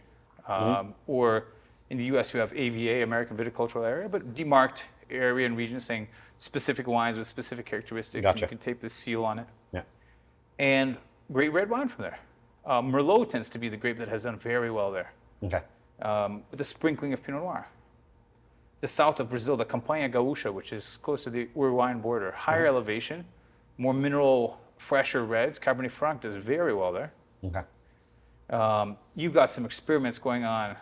[SPEAKER 1] or in the US you have AVA, American Viticultural Area, but demarked area and region saying specific wines with specific characteristics.
[SPEAKER 2] Gotcha.
[SPEAKER 1] And you can tape the seal on it.
[SPEAKER 2] Yeah.
[SPEAKER 1] And great red wine from there. Merlot tends to be the grape that has done very well there,
[SPEAKER 2] Okay.
[SPEAKER 1] with a sprinkling of Pinot Noir. The south of Brazil, the Campanha Gaúcha, which is close to the Uruguayan border, higher elevation, more mineral, fresher reds. Cabernet Franc does very well there.
[SPEAKER 2] Okay.
[SPEAKER 1] You've got some experiments going on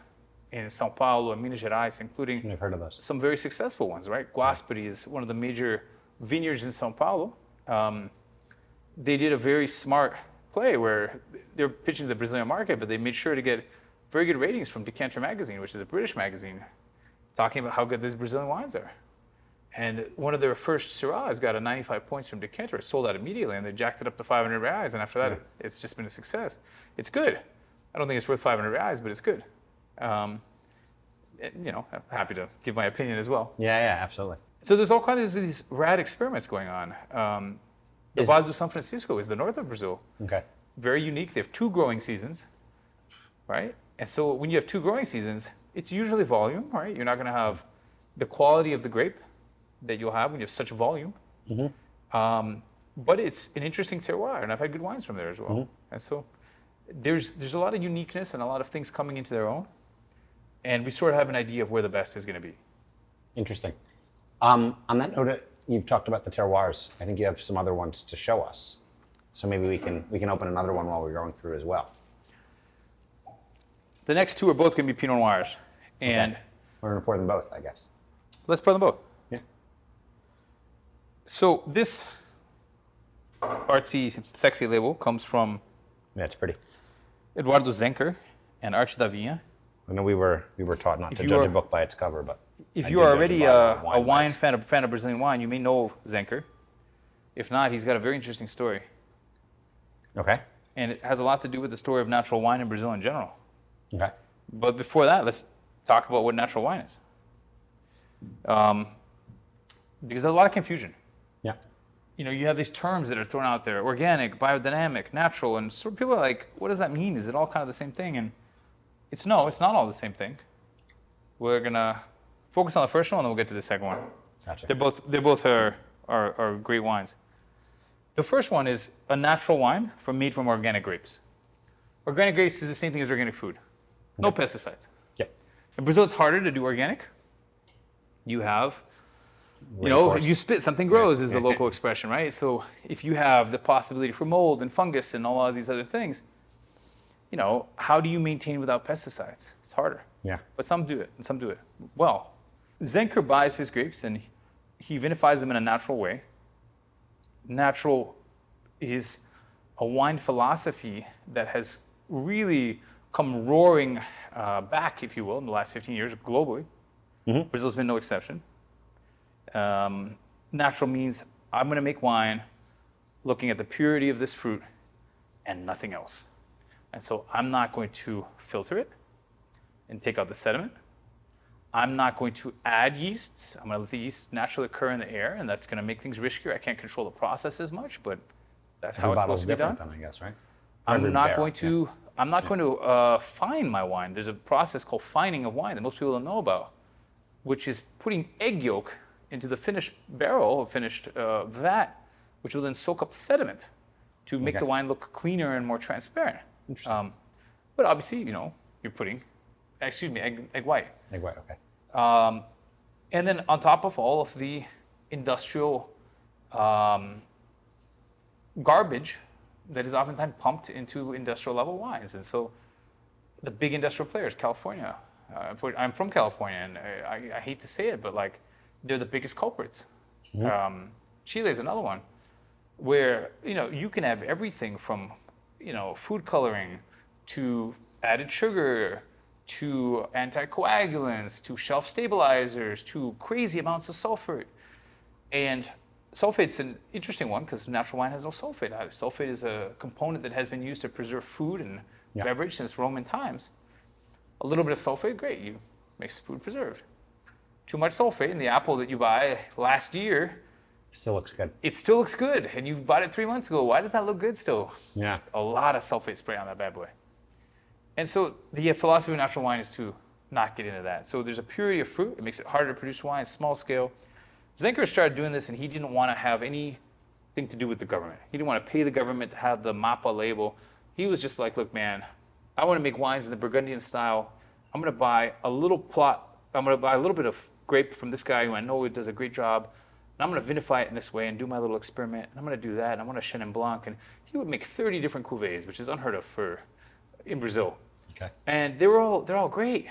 [SPEAKER 1] in São Paulo and Minas Gerais, including
[SPEAKER 2] I've heard of those.
[SPEAKER 1] some very successful ones, right? Guasperi is one of the major vineyards in São Paulo. They did a very smart play where they're pitching to the Brazilian market, but they made sure to get very good ratings from Decanter Magazine, which is a British magazine, talking about how good these Brazilian wines are. And one of their first Syrahs got a 95 points from Decanter. It sold out immediately, and they jacked it up to 500 reais. And after that, it's just been a success. It's good. I don't think it's worth 500 reais, but it's good. I'm happy to give my opinion as well.
[SPEAKER 2] Yeah, absolutely.
[SPEAKER 1] So there's all kinds of these rad experiments going on. The Vale do São Francisco is the north of Brazil.
[SPEAKER 2] Okay.
[SPEAKER 1] Very unique. They have 2 growing seasons, right? And so when you have 2 growing seasons, it's usually volume, right? You're not going to have the quality of the grape that you'll have when you have such volume. But it's an interesting terroir, and I've had good wines from there as well. And so there's a lot of uniqueness and a lot of things coming into their own, and we sort of have an idea of where the best is going to be.
[SPEAKER 2] Interesting. On that note, you've talked about the terroirs. I think you have some other ones to show us. So maybe we can open another one while we're going through as well.
[SPEAKER 1] The next 2 are both going to be Pinot Noirs, and
[SPEAKER 2] we're going to pour them both, I guess.
[SPEAKER 1] Let's pour them both.
[SPEAKER 2] Yeah.
[SPEAKER 1] So this artsy, sexy label comes from
[SPEAKER 2] it's pretty.
[SPEAKER 1] Eduardo Zenker and Arte da Vinha.
[SPEAKER 2] I know we were taught not to judge a book by its cover, but
[SPEAKER 1] if you are already a wine fan, a fan of Brazilian wine, you may know Zenker. If not, he's got a very interesting story.
[SPEAKER 2] Okay.
[SPEAKER 1] And it has a lot to do with the story of natural wine in Brazil in general.
[SPEAKER 2] Okay.
[SPEAKER 1] But before that, let's talk about what natural wine is. Because there's a lot of confusion.
[SPEAKER 2] Yeah.
[SPEAKER 1] You have these terms that are thrown out there: organic, biodynamic, natural, and so people are like, what does that mean? Is it all kind of the same thing? And it's not all the same thing. We're gonna focus on the first one, and then we'll get to the second one.
[SPEAKER 2] Gotcha.
[SPEAKER 1] They both are great wines. The first one is a natural wine made from organic grapes. Organic grapes is the same thing as organic food. No pesticides.
[SPEAKER 2] Yeah.
[SPEAKER 1] In Brazil, it's harder to do organic. You have, you spit, something grows is the local expression, right? So if you have the possibility for mold and fungus and all of these other things, how do you maintain without pesticides? It's harder.
[SPEAKER 2] Yeah.
[SPEAKER 1] But some do it, and some do it well. Zenker buys his grapes and he vinifies them in a natural way. Natural is a wine philosophy that has really come roaring back, if you will, in the last 15 years globally. Brazil's been no exception. Natural means I'm going to make wine looking at the purity of this fruit and nothing else. And so I'm not going to filter it and take out the sediment. I'm not going to add yeasts. I'm going to let the yeasts naturally occur in the air, and that's going to make things riskier. I can't control the process as much, but that's how it's supposed to be done.
[SPEAKER 2] Then, I guess, right?
[SPEAKER 1] I'm not going to fine my wine. There's a process called fining of wine that most people don't know about, which is putting egg yolk into the finished barrel or finished vat, which will then soak up sediment to make the wine look cleaner and more transparent.
[SPEAKER 2] Interesting.
[SPEAKER 1] But obviously, you're putting, egg white.
[SPEAKER 2] Egg white, okay.
[SPEAKER 1] And then on top of all of the industrial garbage that is oftentimes pumped into industrial level wines. And so the big industrial players, California, I'm from California, and I hate to say it, but they're the biggest culprits. Chile is another one. where, you can have everything from, food coloring to added sugar to anticoagulants to shelf stabilizers to crazy amounts of sulfate. And sulfate's an interesting one because natural wine has no sulfate. Sulfate is a component that has been used to preserve food and beverage since Roman times. A little bit of sulfate, great, you makes food preserved. Too much sulfate in the apple that you buy last year,
[SPEAKER 2] Still looks good.
[SPEAKER 1] it still looks good, and you bought it 3 months ago. Why does that look good still?
[SPEAKER 2] Yeah.
[SPEAKER 1] A lot of sulfate spray on that bad boy. And so the philosophy of natural wine is to not get into that. So there's a purity of fruit. It makes it harder to produce wine, small scale. Zenker started doing this, and he didn't want to have anything to do with the government. He didn't want to pay the government to have the MAPA label. He was just like, look, man, I want to make wines in the Burgundian style. I'm going to buy a little plot. I'm going to buy a little bit of grape from this guy who I know does a great job. And I'm going to vinify it in this way and do my little experiment. And I'm going to do that. And I want a Chenin Blanc. And he would make 30 different cuvées, which is unheard of in Brazil.
[SPEAKER 2] Okay.
[SPEAKER 1] And they're all great.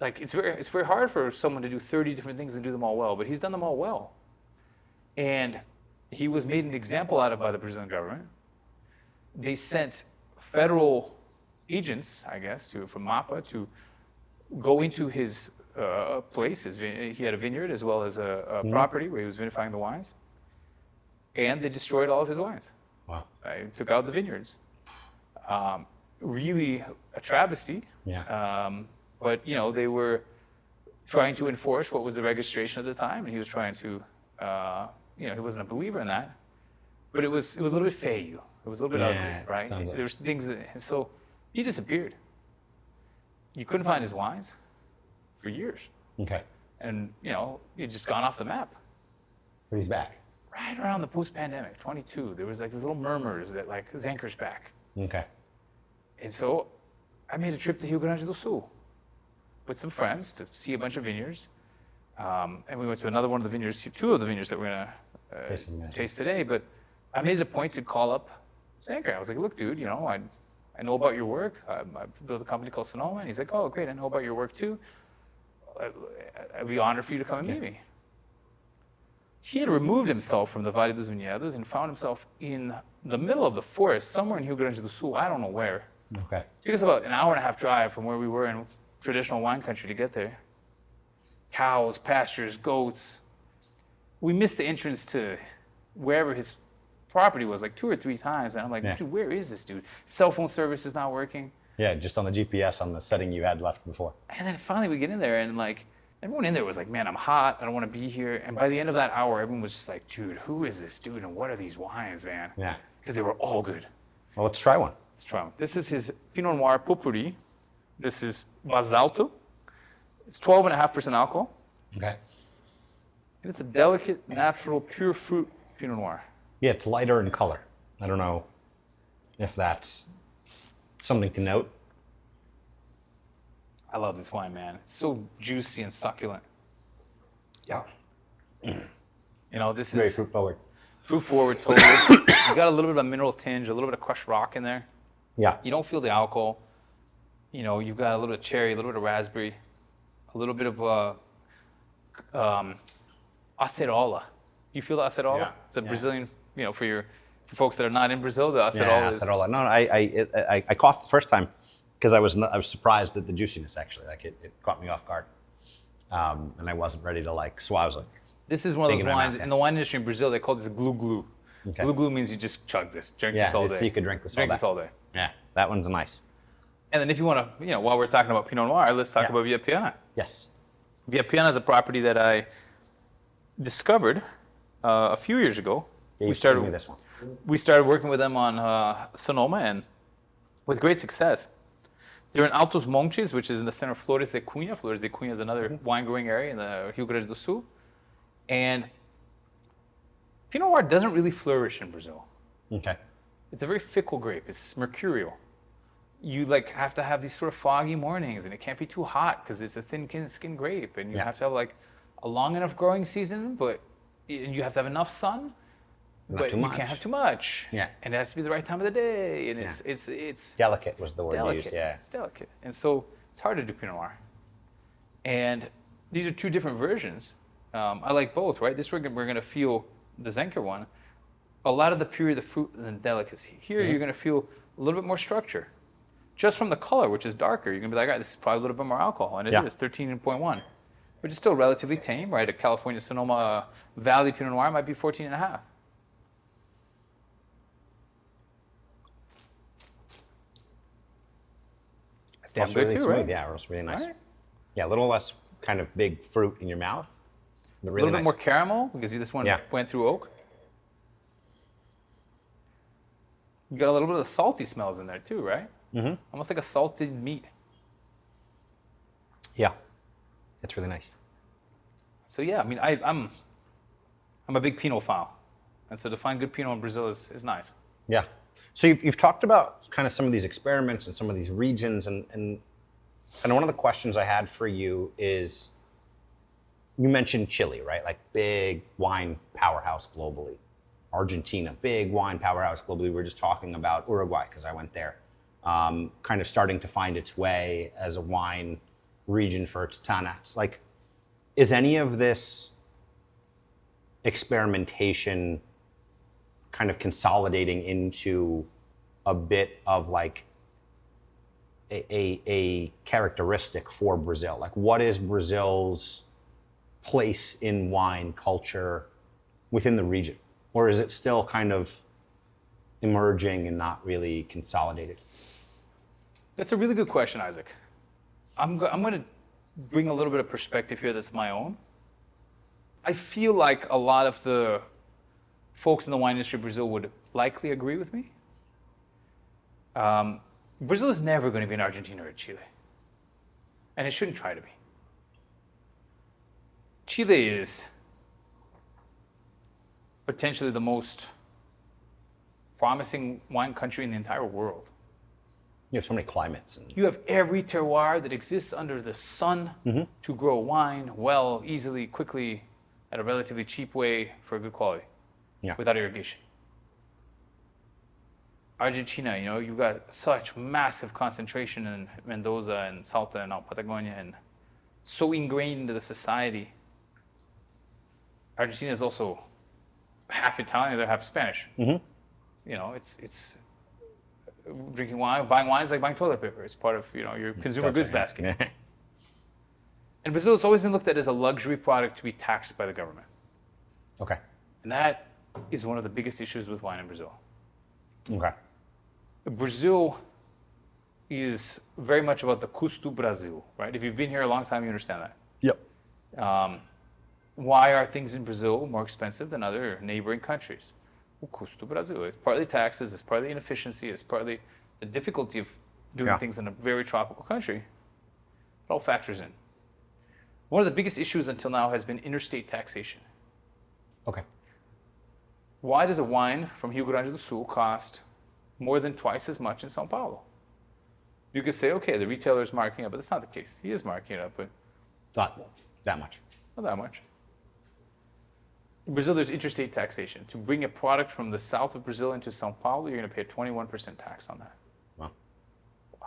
[SPEAKER 1] Like it's very hard for someone to do 30 different things and do them all well, but he's done them all well. And he was made an example out of by the Brazilian government. They sent federal agents, I guess, from MAPA to go into his place. He had a vineyard as well as a property where he was vinifying the wines. And they destroyed all of his wines.
[SPEAKER 2] Wow.
[SPEAKER 1] Right? Took out the vineyards. Really a travesty.
[SPEAKER 2] Yeah.
[SPEAKER 1] But they were trying to enforce what was the registration at the time, and he was trying to, he wasn't a believer in that. But it was a little bit feio. It was a little bit ugly, right?
[SPEAKER 2] Like
[SPEAKER 1] There was things and so he disappeared. You couldn't find his wines for years,
[SPEAKER 2] Okay.
[SPEAKER 1] and he'd just gone off the map.
[SPEAKER 2] But he's back.
[SPEAKER 1] Right around the post-pandemic, 22, there was like these little murmurs that like Zenker's back.
[SPEAKER 2] Okay.
[SPEAKER 1] And so I made a trip to Rio Grande do Sul with some friends to see a bunch of vineyards. And we went to another one of the vineyards, two of the vineyards that we're going to taste today. But I made it a point to call up Zenker. I was like, look, dude, I know about your work. I built a company called Sonoma. And he's like, oh, great, I know about your work too. I'd be honored for you to come and meet me. He had removed himself from the Vale dos Vinhedos and found himself in the middle of the forest, somewhere in Rio Grande do Sul, I don't know where.
[SPEAKER 2] Okay.
[SPEAKER 1] It took us about an hour and a half drive from where we were in traditional wine country to get there. Cows, pastures, goats. We missed the entrance to wherever his property was like 2 or 3 times. And I'm like, dude, where is this dude? Cell phone service is not working.
[SPEAKER 2] Yeah, just on the GPS on the setting you had left before.
[SPEAKER 1] And then finally we get in there and like, everyone in there was like, man, I'm hot. I don't want to be here. And by the end of that hour, everyone was just like, dude, who is this dude? And what are these wines, man?
[SPEAKER 2] Yeah.
[SPEAKER 1] Because they were all good.
[SPEAKER 2] Well, let's try one.
[SPEAKER 1] Let's try them. This is his Pinot Noir Potpourri. This is Basalto. It's 12.5% alcohol.
[SPEAKER 2] Okay.
[SPEAKER 1] And it's a delicate, natural, pure fruit Pinot Noir.
[SPEAKER 2] Yeah, it's lighter in color. I don't know if that's something to note.
[SPEAKER 1] I love this wine, man. It's so juicy and succulent.
[SPEAKER 2] Yeah.
[SPEAKER 1] This
[SPEAKER 2] Very
[SPEAKER 1] is
[SPEAKER 2] fruit forward.
[SPEAKER 1] fruit forward, totally. You got a little bit of a mineral tinge, a little bit of crushed rock in there.
[SPEAKER 2] Yeah.
[SPEAKER 1] You don't feel the alcohol. You've got a little bit of cherry, a little bit of raspberry, a little bit of acerola. You feel the acerola?
[SPEAKER 2] Yeah.
[SPEAKER 1] It's a Brazilian, for folks that are not in Brazil, the acerola is.
[SPEAKER 2] Acerola. No, I coughed the first time because I was surprised at the juiciness actually. Like it caught me off guard, and I wasn't ready to swallow. Like,
[SPEAKER 1] this is one of those
[SPEAKER 2] Big in my
[SPEAKER 1] wines
[SPEAKER 2] mouth,
[SPEAKER 1] in the wine industry in Brazil. They call this glue glue.
[SPEAKER 2] Okay.
[SPEAKER 1] Glue glue means you just chug this, drink this all day.
[SPEAKER 2] So you could drink this all day.
[SPEAKER 1] Drink this all day.
[SPEAKER 2] Yeah, that one's nice.
[SPEAKER 1] And then if you want to, while we're talking about Pinot Noir, let's talk about Via Piana.
[SPEAKER 2] Yes.
[SPEAKER 1] Via Piana is a property that I discovered a few years ago.
[SPEAKER 2] Yeah, you told me this one.
[SPEAKER 1] We started working with them on Sonoma, and with great success. They're in Altos Montes, which is in the center of Flores de Cunha. Flores de Cunha is another wine growing area in the Rio Grande do Sul. And Pinot Noir doesn't really flourish in Brazil.
[SPEAKER 2] Okay.
[SPEAKER 1] It's a very fickle grape. It's mercurial. You have to have these sort of foggy mornings, and it can't be too hot because it's a thin-skinned grape, and you have to have a long enough growing season, and you have to have enough sun.
[SPEAKER 2] Not too much.
[SPEAKER 1] You can't have too much.
[SPEAKER 2] Yeah.
[SPEAKER 1] And it has to be the right time of the day. And it's
[SPEAKER 2] delicate was the word
[SPEAKER 1] delicate.
[SPEAKER 2] used. Yeah.
[SPEAKER 1] It's delicate. And so it's hard to do Pinot Noir. And these are 2 different versions. I like both, right? This we're going to feel the Zenker one a lot of the purity of the fruit and the delicacy. Here, you're going to feel a little bit more structure. Just from the color, which is darker, you're going to be like, all right, this is probably a little bit more alcohol. And it is 13.1, which is still relatively tame, right? A California Sonoma Valley Pinot Noir might be 14.5. It's damn good
[SPEAKER 2] really
[SPEAKER 1] too,
[SPEAKER 2] smooth.
[SPEAKER 1] right?
[SPEAKER 2] Yeah, it was really nice.
[SPEAKER 1] Right.
[SPEAKER 2] Yeah, a little less kind of big fruit in your mouth. But
[SPEAKER 1] A
[SPEAKER 2] really
[SPEAKER 1] little bit
[SPEAKER 2] nice.
[SPEAKER 1] more caramel, because this one went through oak. You got a little bit of salty smells in there too, right? Mm-hmm. Almost like a salted meat.
[SPEAKER 2] Yeah, it's really nice.
[SPEAKER 1] So yeah, I mean, I'm a big Pinot fan, and so to find good Pinot in Brazil is nice.
[SPEAKER 2] Yeah. So you've talked about kind of some of these experiments and some of these regions, and one of the questions I had for you is, you mentioned Chile, right? Like big wine powerhouse globally. Argentina, big wine powerhouse globally. We were just talking about Uruguay because I went there. Kind of starting to find its way as a wine region for its tannats. Like, is any of this experimentation kind of consolidating into a bit of like a characteristic for Brazil? Like, what is Brazil's place in wine culture within the region? Or is it still kind of emerging and not really consolidated?
[SPEAKER 1] That's a really good question, Isaac. I'm going to bring a little bit of perspective here that's my own. I feel like a lot of the folks in the wine industry of Brazil would likely agree with me. Brazil is never going to be in Argentina or Chile. And it shouldn't try to be. Chile is potentially the most promising wine country in the entire world.
[SPEAKER 2] You have so many climates.
[SPEAKER 1] You have every terroir that exists under the sun to grow wine well, easily, quickly, at a relatively cheap way for good quality, without irrigation. Argentina, you've got such massive concentration in Mendoza and Salta and Patagonia, and so ingrained into the society. Argentina is also half Italian, they're half Spanish. It's drinking wine, buying wine is like buying toilet paper. It's part of your consumer goods basket. And Brazil has always been looked at as a luxury product to be taxed by the government.
[SPEAKER 2] Okay.
[SPEAKER 1] And that is one of the biggest issues with wine in Brazil.
[SPEAKER 2] Okay.
[SPEAKER 1] Brazil is very much about the custo Brasil, right? If you've been here a long time, you understand that.
[SPEAKER 2] Yep.
[SPEAKER 1] Why are things in Brazil more expensive than other neighboring countries? Well, custo Brasil. It's partly taxes, it's partly inefficiency, it's partly the difficulty of doing things in a very tropical country. It all factors in. One of the biggest issues until now has been interstate taxation.
[SPEAKER 2] Okay.
[SPEAKER 1] Why does a wine from Rio Grande do Sul cost more than twice as much in São Paulo? You could say, okay, the retailer is marking up, but that's not the case. He is marking it up, but
[SPEAKER 2] Not that much.
[SPEAKER 1] not that much. In Brazil, there's interstate taxation. To bring a product from the south of Brazil into São Paulo, you're going to pay a 21% tax on that.
[SPEAKER 2] Wow.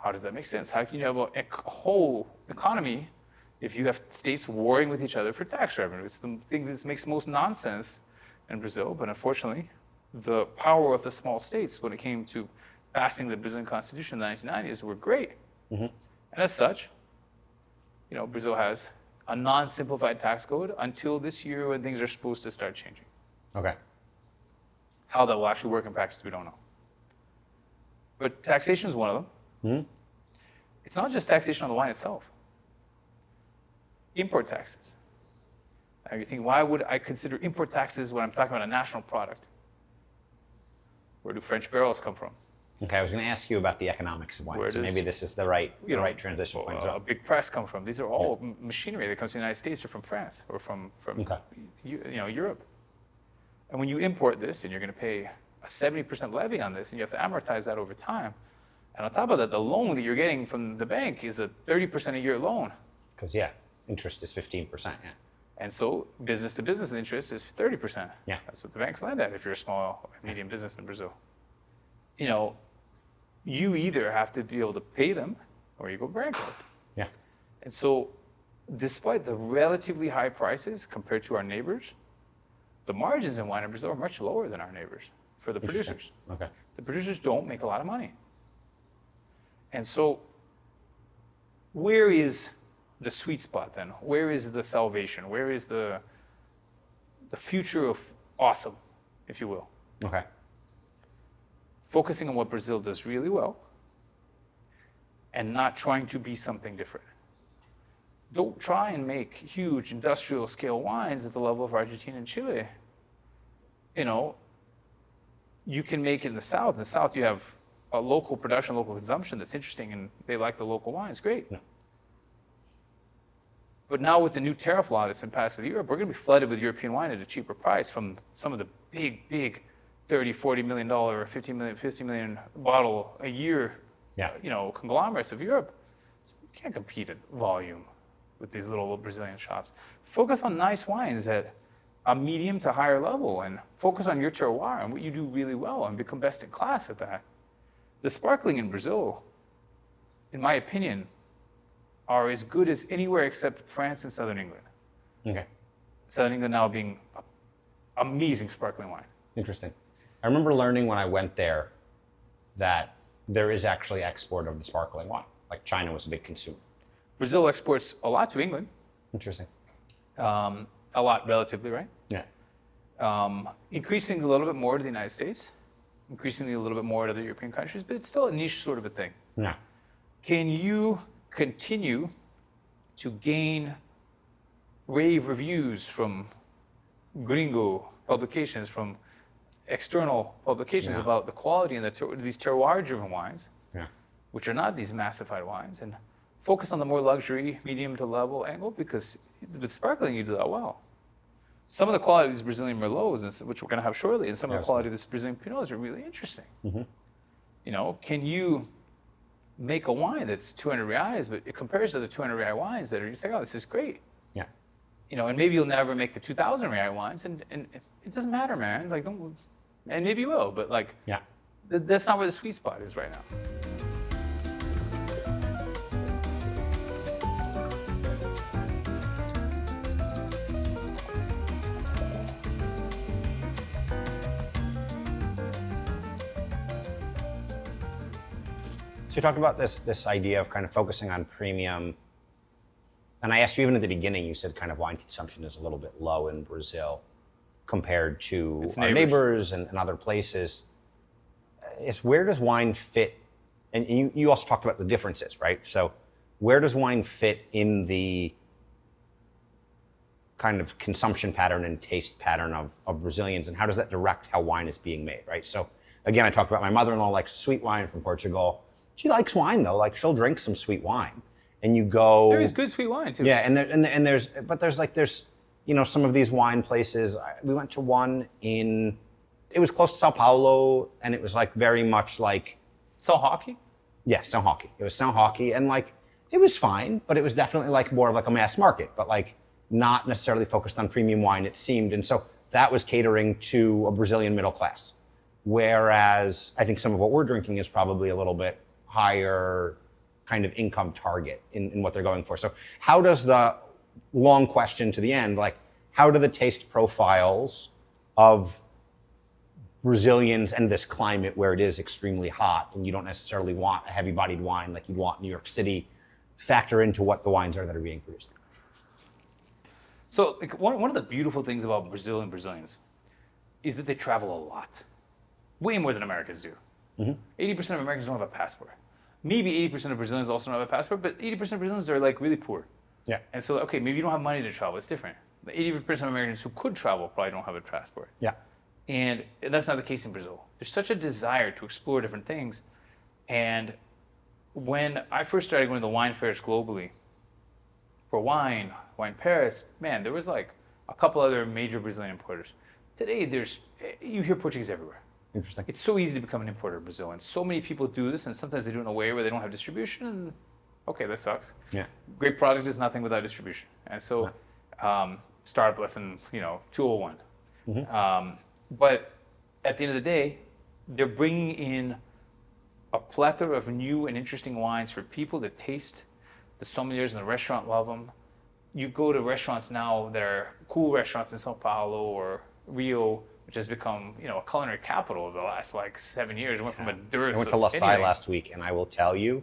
[SPEAKER 1] How does that make sense? How can you have a whole economy if you have states warring with each other for tax revenue? It's the thing that makes most nonsense in Brazil, but unfortunately, the power of the small states when it came to passing the Brazilian Constitution in the 1990s were great. And as such, Brazil has a non-simplified tax code until this year when things are supposed to start changing.
[SPEAKER 2] Okay.
[SPEAKER 1] How that will actually work in practice, we don't know. But taxation is one of them. It's not just taxation on the wine itself. Import taxes. Now you think, why would I consider import taxes when I'm talking about a national product? Where do French barrels come from?
[SPEAKER 2] Okay, I was going to ask you about the economics of wine, so maybe this is the right transition point.
[SPEAKER 1] A big press come from. These are all machinery that comes to the United States or from France or from Europe. And when you import this, and you're going to pay a 70% levy on this, and you have to amortize that over time. And on top of that, the loan that you're getting from the bank is a 30% a year loan.
[SPEAKER 2] Because interest is 15%.
[SPEAKER 1] And so business to business interest is 30%.
[SPEAKER 2] Yeah.
[SPEAKER 1] That's what the banks lend at if you're a small or medium business in Brazil. You either have to be able to pay them or you go bankrupt.
[SPEAKER 2] Yeah.
[SPEAKER 1] And so despite the relatively high prices compared to our neighbors, the margins in wine in Brazil are much lower than our neighbors. for the producers.
[SPEAKER 2] Okay.
[SPEAKER 1] The producers don't make a lot of money. And so where is the sweet spot then? Where is the salvation? Where is the future of awesome, if you will?
[SPEAKER 2] Okay.
[SPEAKER 1] Focusing on what Brazil does really well and not trying to be something different. Don't try and make huge industrial scale wines at the level of Argentina and Chile. You know, you can make in the South. In the South, you have a local production, local consumption that's interesting, and they like the local wines. Great.
[SPEAKER 2] Yeah.
[SPEAKER 1] But now with the new tariff law that's been passed with Europe, we're going to be flooded with European wine at a cheaper price from some of the big $30, $40 million or 50 million bottle a year, conglomerates of Europe. So you can't compete at volume with these little Brazilian shops. Focus on nice wines at a medium to higher level and focus on your terroir and what you do really well and become best in class at that. The sparkling in Brazil, in my opinion, are as good as anywhere except France and Southern England.
[SPEAKER 2] Okay.
[SPEAKER 1] Southern England now being amazing sparkling wine.
[SPEAKER 2] Interesting. I remember learning when I went there that there is actually export of the sparkling wine. Like China was a big consumer.
[SPEAKER 1] Brazil exports a lot to England.
[SPEAKER 2] Interesting.
[SPEAKER 1] A lot relatively, right?
[SPEAKER 2] Yeah.
[SPEAKER 1] Increasingly a little bit more to the United States. Increasingly a little bit more to the European countries, but it's still a niche sort of a thing.
[SPEAKER 2] Yeah.
[SPEAKER 1] Can you continue to gain rave reviews from gringo publications, from external publications about the quality and these terroir-driven wines, which are not these massified wines, and focus on the more luxury, medium to level angle, because with sparkling you do that well. Some of the quality of these Brazilian Merlots, which we're going to have shortly, and some of the quality of this Brazilian Pinots are really interesting.
[SPEAKER 2] Mm-hmm.
[SPEAKER 1] You know, can you make a wine that's 200 reais, but it compares to the 200 real wines that are just like, oh, this is great.
[SPEAKER 2] Yeah.
[SPEAKER 1] You know, and maybe you'll never make the 2,000 real wines, and it doesn't matter, man. Like, don't, and maybe you will, but like, that's not where the sweet spot is right now.
[SPEAKER 2] So you talked about this idea of kind of focusing on premium. And I asked you even at the beginning, you said kind of wine consumption is a little bit low in Brazil compared to our neighbors and other places. It's where does wine fit? And you also talked about the differences, right? So where does wine fit in the kind of consumption pattern and taste pattern of Brazilians, and how does that direct how wine is being made, right? So again, I talked about my mother-in-law likes sweet wine from Portugal. She likes wine though, like she'll drink some sweet wine. And you go.
[SPEAKER 1] There is good sweet wine too.
[SPEAKER 2] Yeah, and there's you know, some of these wine places. We went to one it was close to Sao Paulo, and it was like very much like
[SPEAKER 1] São Roque?
[SPEAKER 2] Yeah, São Roque. It was São Roque, and like it was fine, but it was definitely like more of like a mass market, but like not necessarily focused on premium wine, it seemed. And so that was catering to a Brazilian middle class. Whereas I think some of what we're drinking is probably a little bit higher kind of income target in what they're going for. So how does the long question to the end, like how do the taste profiles of Brazilians and this climate where it is extremely hot and you don't necessarily want a heavy bodied wine like you'd want in New York City factor into what the wines are that are being produced?
[SPEAKER 1] So like, one of the beautiful things about Brazil and Brazilians is that they travel a lot, way more than Americans do. 80% of Americans don't have a passport. Maybe 80% of Brazilians also don't have a passport, but 80% of Brazilians are like really poor.
[SPEAKER 2] Yeah.
[SPEAKER 1] And so, okay, maybe you don't have money to travel. It's different. The 80% of Americans who could travel probably don't have a passport.
[SPEAKER 2] Yeah.
[SPEAKER 1] And that's not the case in Brazil. There's such a desire to explore different things. And when I first started going to the wine fairs globally for Wine Paris, man, there was like a couple other major Brazilian importers. Today, you hear Portuguese everywhere.
[SPEAKER 2] Interesting.
[SPEAKER 1] It's so easy to become an importer in Brazil, and so many people do this, and sometimes they do it in a way where they don't have distribution, and okay, that sucks.
[SPEAKER 2] Yeah.
[SPEAKER 1] Great product is nothing without distribution. And so, startup lesson, 201. But at the end of the day, they're bringing in a plethora of new and interesting wines for people to taste. The sommeliers in the restaurant love them. You go to restaurants now that are cool restaurants in Sao Paulo or Rio which has become, a culinary capital of the last like 7 years. It went from a dearth.
[SPEAKER 2] I went to La Salle last week, and I will tell you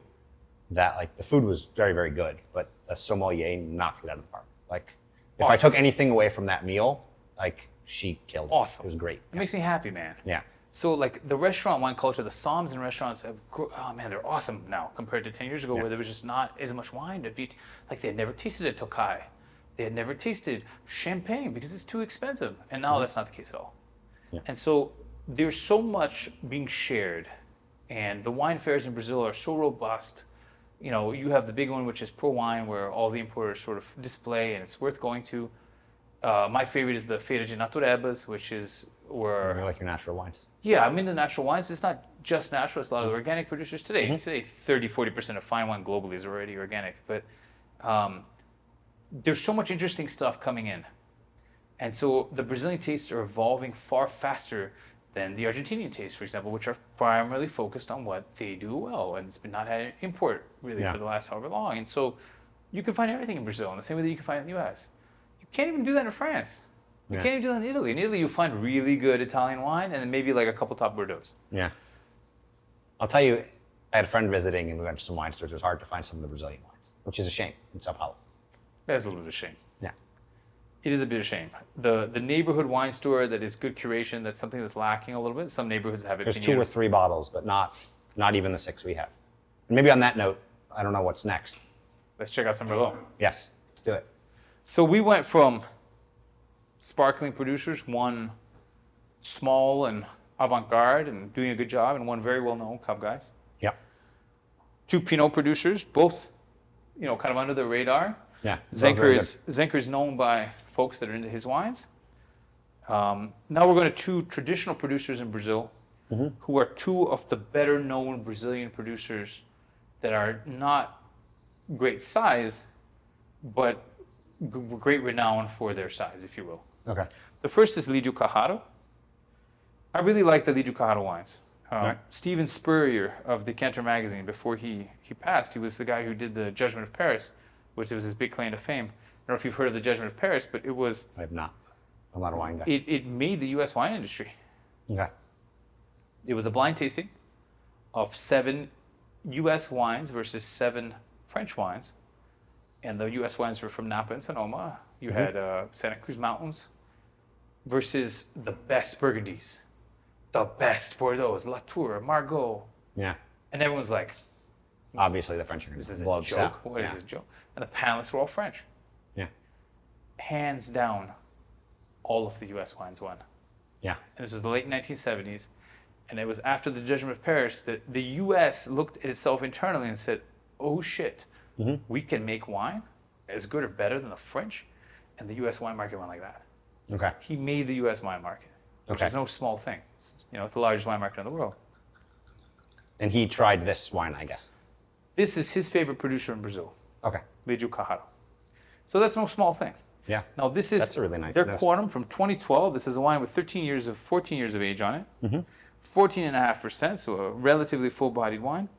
[SPEAKER 2] that like the food was very, very good, but the sommelier knocked it out of the park. Like, if I took anything away from that meal, like she killed it.
[SPEAKER 1] Awesome.
[SPEAKER 2] It was great.
[SPEAKER 1] It makes me happy, man.
[SPEAKER 2] Yeah.
[SPEAKER 1] So like the restaurant wine culture, the somms in restaurants oh man, they're awesome now compared to 10 years ago where there was just not as much wine to beat. Like they had never tasted a Tokai. They had never tasted champagne because it's too expensive. And now that's not the case at all.
[SPEAKER 2] Yeah.
[SPEAKER 1] And so there's so much being shared, and the wine fairs in Brazil are so robust. You have the big one, which is Pro Wine, where all the importers sort of display, and it's worth going to. My favorite is the Feira de Naturebas, which is where...
[SPEAKER 2] You like your natural wines?
[SPEAKER 1] Yeah, I'm into natural wines. It's not just natural. It's a lot of the organic producers today. Today, 30-40% of fine wine globally is already organic. But there's so much interesting stuff coming in. And so the Brazilian tastes are evolving far faster than the Argentinian tastes, for example, which are primarily focused on what they do well. And it's been not had an import, really, for the last however long. And so you can find everything in Brazil in the same way that you can find it in the U.S. You can't even do that in France. You can't even do that in Italy. In Italy, you find really good Italian wine and then maybe like a couple top Bordeaux.
[SPEAKER 2] Yeah. I'll tell you, I had a friend visiting and we went to some wine stores. It was hard to find some of the Brazilian wines, which is a shame in Sao Paulo.
[SPEAKER 1] That's a little bit of a shame.
[SPEAKER 2] Yeah.
[SPEAKER 1] It is a bit of a shame. The neighborhood wine store that is good curation, that's something that's lacking a little bit. Some neighborhoods have it.
[SPEAKER 2] There's 2 or 3 bottles, but not even the 6 we have. And maybe on that note, I don't know what's next.
[SPEAKER 1] Let's check out some Merlot.
[SPEAKER 2] Yes, let's do it.
[SPEAKER 1] So we went from sparkling producers, one small and avant-garde and doing a good job, and one very well-known, Cub Guys.
[SPEAKER 2] Yeah.
[SPEAKER 1] 2 Pinot producers, both, kind of under the radar.
[SPEAKER 2] Yeah.
[SPEAKER 1] Zenker is known by folks that are into his wines. Now we're going to 2 traditional producers in Brazil, who are 2 of the better-known Brazilian producers that are not great size, but great renown for their size, if you will.
[SPEAKER 2] Okay.
[SPEAKER 1] The first is Lídio Carraro. I really like the Lídio Carraro wines. Stephen Spurrier of Decanter magazine, before he passed, he was the guy who did the Judgment of Paris, which was his big claim to fame. I don't know if you've heard of the Judgment of Paris, but it was...
[SPEAKER 2] I have not. I'm not a wine guy.
[SPEAKER 1] It made the U.S. wine industry.
[SPEAKER 2] Okay.
[SPEAKER 1] It was a blind tasting of 7 U.S. wines versus 7 French wines. And the U.S. wines were from Napa and Sonoma. You had Santa Cruz Mountains versus the best Burgundies, the best Bordeaux, Latour, Margaux.
[SPEAKER 2] Yeah.
[SPEAKER 1] And everyone's like,
[SPEAKER 2] obviously the French are going to blow
[SPEAKER 1] a joke. What is this joke? And the panelists were all French.
[SPEAKER 2] Yeah.
[SPEAKER 1] Hands down, all of the U.S. wines won.
[SPEAKER 2] Yeah.
[SPEAKER 1] And this was the late 1970s. And it was after the Judgment of Paris that the U.S. looked at itself internally and said, oh shit, we can make wine as good or better than the French. And the U.S. wine market went like that.
[SPEAKER 2] Okay.
[SPEAKER 1] He made the U.S. wine market, which is no small thing. It's, it's the largest wine market in the world.
[SPEAKER 2] And he tried this wine, I guess.
[SPEAKER 1] This is his favorite producer in Brazil.
[SPEAKER 2] Okay.
[SPEAKER 1] Lídio Carraro. So that's no small thing.
[SPEAKER 2] Yeah.
[SPEAKER 1] Now this is
[SPEAKER 2] that's a really nice
[SPEAKER 1] their
[SPEAKER 2] nose.
[SPEAKER 1] Quantum from 2012. This is a wine with 14 years of age on it. 14.5%, so a relatively full-bodied wine.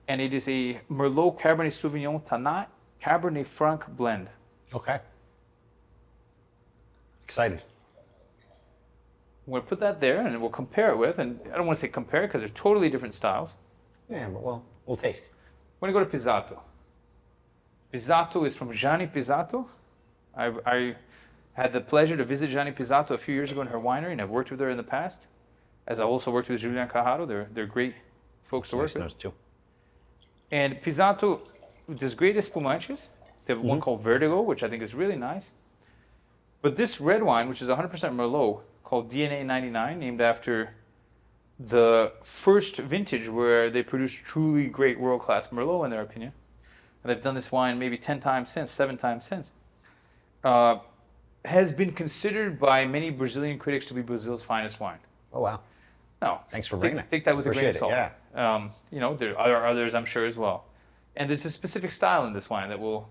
[SPEAKER 1] And it is a Merlot Cabernet Sauvignon Tannat Cabernet Franc blend.
[SPEAKER 2] Okay. Excited.
[SPEAKER 1] We'll put that there and we'll compare it with, and I don't want to say compare because they're totally different styles.
[SPEAKER 2] Yeah, but we'll taste.
[SPEAKER 1] We're going to go to Pisato. Pisato is from Gianni Pisato. I had the pleasure to visit Gianni Pisato a few years ago in her winery, and I've worked with her in the past, as I also worked with Julian Carraro. They're great folks to work with.
[SPEAKER 2] Nose too.
[SPEAKER 1] And Pisato does great espumantes. They have one called Vertigo, which I think is really nice. But this red wine, which is 100% Merlot, called DNA 99, named after the first vintage where they produced truly great world-class Merlot, in their opinion. And they've done this wine maybe 10 times since, 7 times since. Has been considered by many Brazilian critics to be Brazil's finest wine.
[SPEAKER 2] Oh, wow.
[SPEAKER 1] No,
[SPEAKER 2] Thanks for bringing it.
[SPEAKER 1] Take that with a grain of
[SPEAKER 2] Appreciate
[SPEAKER 1] salt.
[SPEAKER 2] it, yeah.
[SPEAKER 1] There are others, I'm sure, as well. And there's a specific style in this wine that we'll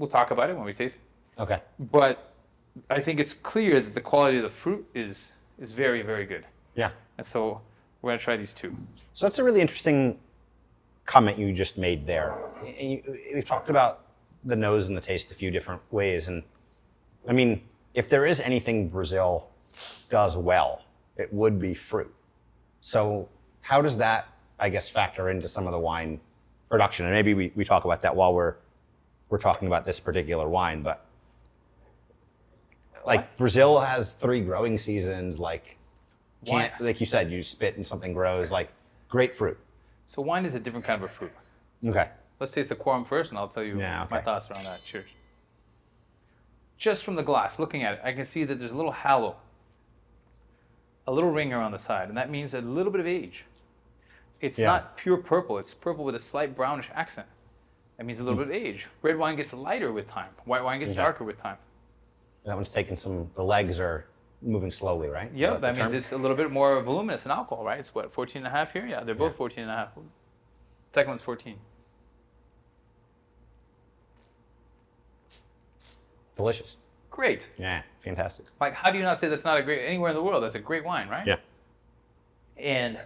[SPEAKER 1] talk about it when we taste it.
[SPEAKER 2] Okay.
[SPEAKER 1] But I think it's clear that the quality of the fruit is very, very good.
[SPEAKER 2] Yeah.
[SPEAKER 1] And so we're going to try these 2.
[SPEAKER 2] So that's a really interesting comment you just made there. We've talked about the nose and the taste a few different ways. And I mean, if there is anything Brazil does well, it would be fruit. So how does that, I guess, factor into some of the wine production? And maybe we talk about that while we're talking about this particular wine, but like Brazil has 3 growing seasons, like you said, you spit and something grows, like grapefruit.
[SPEAKER 1] So wine is a different kind of a fruit.
[SPEAKER 2] Okay.
[SPEAKER 1] Let's taste the quorum first, and I'll tell you my thoughts around that. Cheers. Just from the glass, looking at it, I can see that there's a little halo, a little ring around the side, and that means a little bit of age. It's not pure purple. It's purple with a slight brownish accent. That means a little bit of age. Red wine gets lighter with time. White wine gets darker with time.
[SPEAKER 2] That one's taking the legs are moving slowly, right?
[SPEAKER 1] Yeah, that means it's a little bit more voluminous in alcohol, right? It's what, 14 and a half here? Yeah, they're both 14 and a half. Second one's 14.
[SPEAKER 2] Delicious.
[SPEAKER 1] Great.
[SPEAKER 2] Yeah, fantastic.
[SPEAKER 1] Like, how do you not say that's not a great, anywhere in the world, that's a great wine, right?
[SPEAKER 2] Yeah.
[SPEAKER 1] And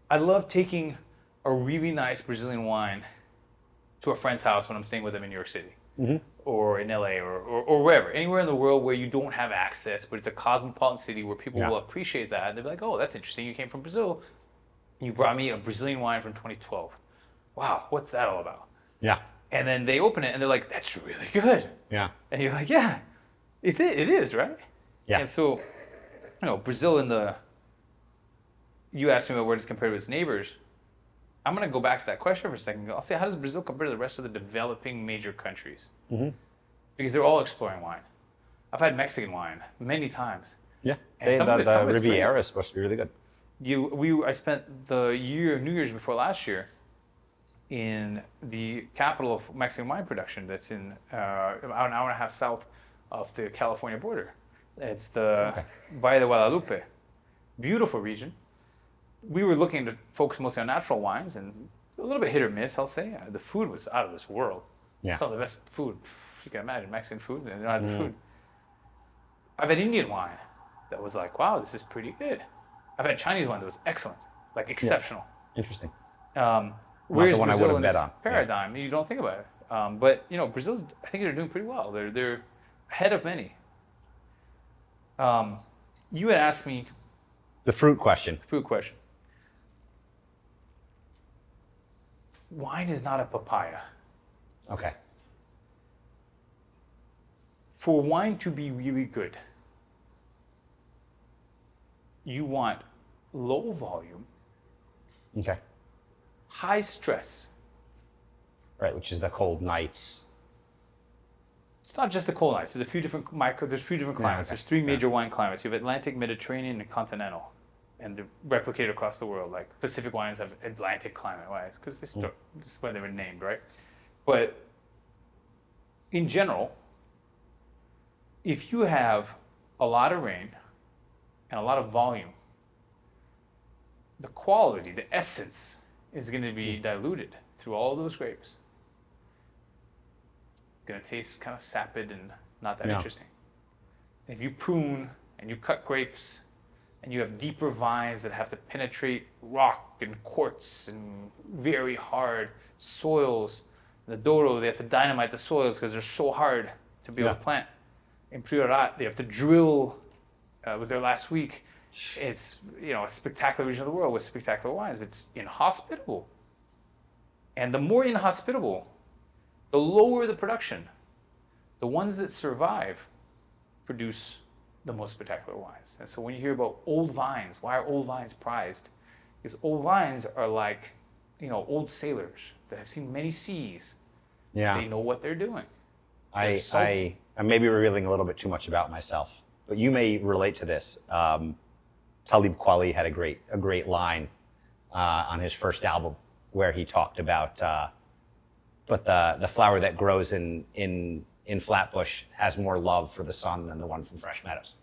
[SPEAKER 1] I love taking a really nice Brazilian wine to a friend's house when I'm staying with them in New York City. Or in LA or wherever, anywhere in the world where you don't have access, but it's a cosmopolitan city where people will appreciate that. And they'll be like, oh, that's interesting. You came from Brazil. You brought me a Brazilian wine from 2012. Wow, what's that all about?
[SPEAKER 2] Yeah.
[SPEAKER 1] And then they open it and they're like, that's really good.
[SPEAKER 2] Yeah.
[SPEAKER 1] And you're like, yeah, it is, right?
[SPEAKER 2] Yeah.
[SPEAKER 1] And so, Brazil you asked me about where it's compared with its neighbors. I'm going to go back to that question for a second. I'll say, how does Brazil compare to the rest of the developing major countries? Because they're all exploring wine. I've had Mexican wine many times.
[SPEAKER 2] Yeah.
[SPEAKER 1] And
[SPEAKER 2] The Riviera is supposed to be really good.
[SPEAKER 1] I spent the New Year's before last year in the capital of Mexican wine production that's in about an hour and a half south of the California border. It's the Valle de Guadalupe. Beautiful region. We were looking to focus mostly on natural wines and a little bit hit or miss, I'll say. The food was out of this world.
[SPEAKER 2] Yeah.
[SPEAKER 1] Some of the best food you can imagine, Mexican food, and they don't have the food. I've had Indian wine that was like, wow, this is pretty good. I've had Chinese wine that was excellent, like exceptional.
[SPEAKER 2] Interesting.
[SPEAKER 1] Whereas
[SPEAKER 2] the one I
[SPEAKER 1] Brazil
[SPEAKER 2] would have
[SPEAKER 1] in
[SPEAKER 2] bet
[SPEAKER 1] this
[SPEAKER 2] on.
[SPEAKER 1] paradigm, you don't think about it. But Brazil's, I think they're doing pretty well. They're ahead of many. You had asked me
[SPEAKER 2] The fruit question.
[SPEAKER 1] food question. Wine is not a papaya.
[SPEAKER 2] Okay.
[SPEAKER 1] For wine to be really good, you want low volume,
[SPEAKER 2] Okay.
[SPEAKER 1] high stress.
[SPEAKER 2] Right, which is the cold nights.
[SPEAKER 1] It's not just the cold nights. There's a few different climates. There's 3 major wine climates. You have Atlantic, Mediterranean, and continental. And they're replicated across the world. Like Pacific wines have Atlantic climate wines because this is why they were named, right? But in general, if you have a lot of rain and a lot of volume, the quality, the essence is going to be diluted through all those grapes. It's going to taste kind of sapid and not that interesting. If you prune and you cut grapes and you have deeper vines that have to penetrate rock and quartz and very hard soils, in the Douro, they have to dynamite the soils because they're so hard to be able to plant. In Priorat, they have to drill. I was there last week. It's a spectacular region of the world with spectacular wines. It's inhospitable. And the more inhospitable, the lower the production. The ones that survive produce the most spectacular wines. And so when you hear about old vines, why are old vines prized? Because old vines are like, old sailors that have seen many seas.
[SPEAKER 2] Yeah.
[SPEAKER 1] They know what they're doing.
[SPEAKER 2] I may be revealing a little bit too much about myself, but you may relate to this. Talib Kweli had a great line on his first album where he talked about, but the flower that grows in Flatbush has more love for the sun than the one from Fresh Meadows,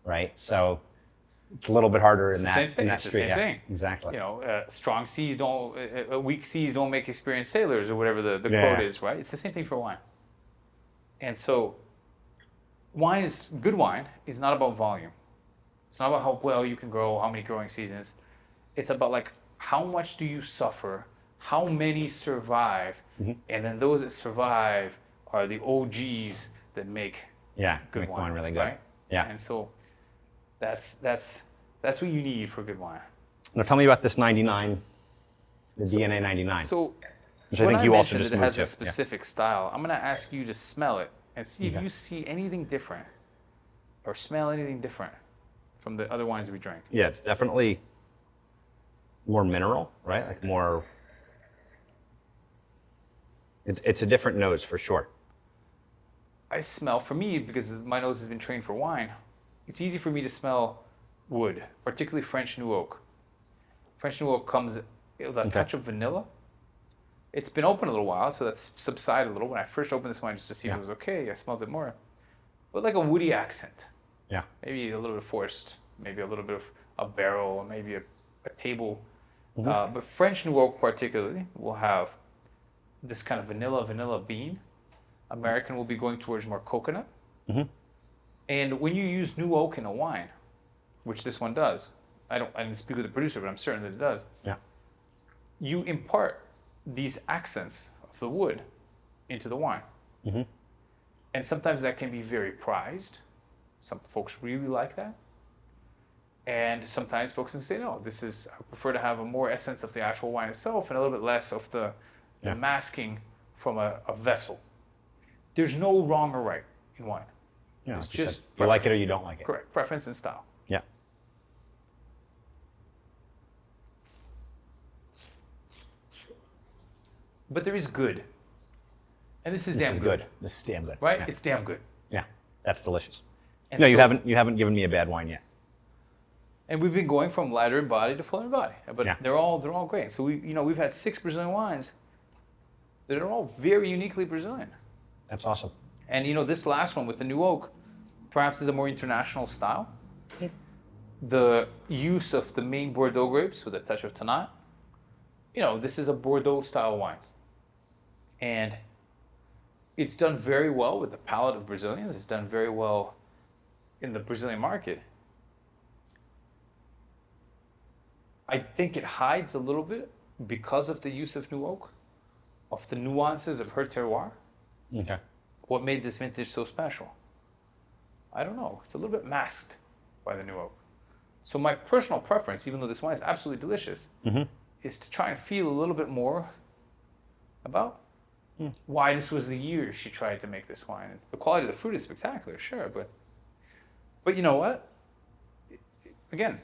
[SPEAKER 2] right? So it's a little bit harder in that street.
[SPEAKER 1] It's the same thing.
[SPEAKER 2] Exactly.
[SPEAKER 1] Strong seas weak seas don't make experienced sailors, or whatever the quote is, right? It's the same thing for wine. And so, good wine is not about volume. It's not about how well you can grow, how many growing seasons. It's about like how much do you suffer, how many survive, and then those that survive are the OGs that make good wine
[SPEAKER 2] really good.
[SPEAKER 1] right?
[SPEAKER 2] Yeah.
[SPEAKER 1] And so that's That's what you need for good wine.
[SPEAKER 2] Now tell me about this 99, the DNA 99.
[SPEAKER 1] So,
[SPEAKER 2] which I
[SPEAKER 1] when
[SPEAKER 2] think you also
[SPEAKER 1] mentioned
[SPEAKER 2] just
[SPEAKER 1] that it
[SPEAKER 2] moved
[SPEAKER 1] has
[SPEAKER 2] to.
[SPEAKER 1] a specific style, I'm going to ask you to smell it and see if
[SPEAKER 2] Okay.
[SPEAKER 1] you see anything different or smell anything different from the other wines we drank.
[SPEAKER 2] Yeah, it's definitely more mineral, right? Like more. It's a different nose for sure.
[SPEAKER 1] I smell, for me, because my nose has been trained for wine, it's easy for me to smell wood, particularly French New Oak. French New Oak comes with a touch of vanilla. It's been open a little while, so that's subsided a little. When I first opened this wine just to see if it was okay, I smelled it more. But like a woody accent.
[SPEAKER 2] Yeah.
[SPEAKER 1] Maybe a little bit of forest, maybe a little bit of a barrel, maybe a table. But French New Oak particularly will have this kind of vanilla bean. American will be going towards more coconut. And when you use New Oak in a wine, which this one does, I didn't speak with the producer, but I'm certain that it does.
[SPEAKER 2] Yeah.
[SPEAKER 1] You impart these accents of the wood into the wine. And sometimes that can be very prized. Some folks really like that. And sometimes folks can say, no, I prefer to have a more essence of the actual wine itself and a little bit less of the masking from a vessel. There's no wrong or right in wine.
[SPEAKER 2] Yeah,
[SPEAKER 1] It's
[SPEAKER 2] like you
[SPEAKER 1] just
[SPEAKER 2] said, you like it or
[SPEAKER 1] preference.
[SPEAKER 2] you don't like it.
[SPEAKER 1] Correct. Preference and style.
[SPEAKER 2] Yeah.
[SPEAKER 1] But there is good. And this is
[SPEAKER 2] This
[SPEAKER 1] damn
[SPEAKER 2] is
[SPEAKER 1] good.
[SPEAKER 2] good. This is damn good.
[SPEAKER 1] Right?
[SPEAKER 2] Yeah.
[SPEAKER 1] It's damn good.
[SPEAKER 2] Yeah. That's delicious.
[SPEAKER 1] And
[SPEAKER 2] No,
[SPEAKER 1] so-
[SPEAKER 2] you haven't given me a bad wine yet.
[SPEAKER 1] And we've been going from lighter in body to fuller in body. But
[SPEAKER 2] Yeah.
[SPEAKER 1] they're all great. So we've had 6 Brazilian wines that are all very uniquely Brazilian.
[SPEAKER 2] That's awesome.
[SPEAKER 1] And this last one with the New Oak, perhaps is a more international style. The use of the main Bordeaux grapes with a touch of Tannat. This is a Bordeaux style wine. And it's done very well with the palate of Brazilians. It's done very well in the Brazilian market. I think it hides a little bit because of the use of New Oak, of the nuances of her terroir.
[SPEAKER 2] Okay.
[SPEAKER 1] What made this vintage so special? I don't know. It's a little bit masked by the New Oak. So my personal preference, even though this wine is absolutely delicious, is to try and feel a little bit more about why this was the year she tried to make this wine. The quality of the fruit is spectacular, sure, but you know what? Again,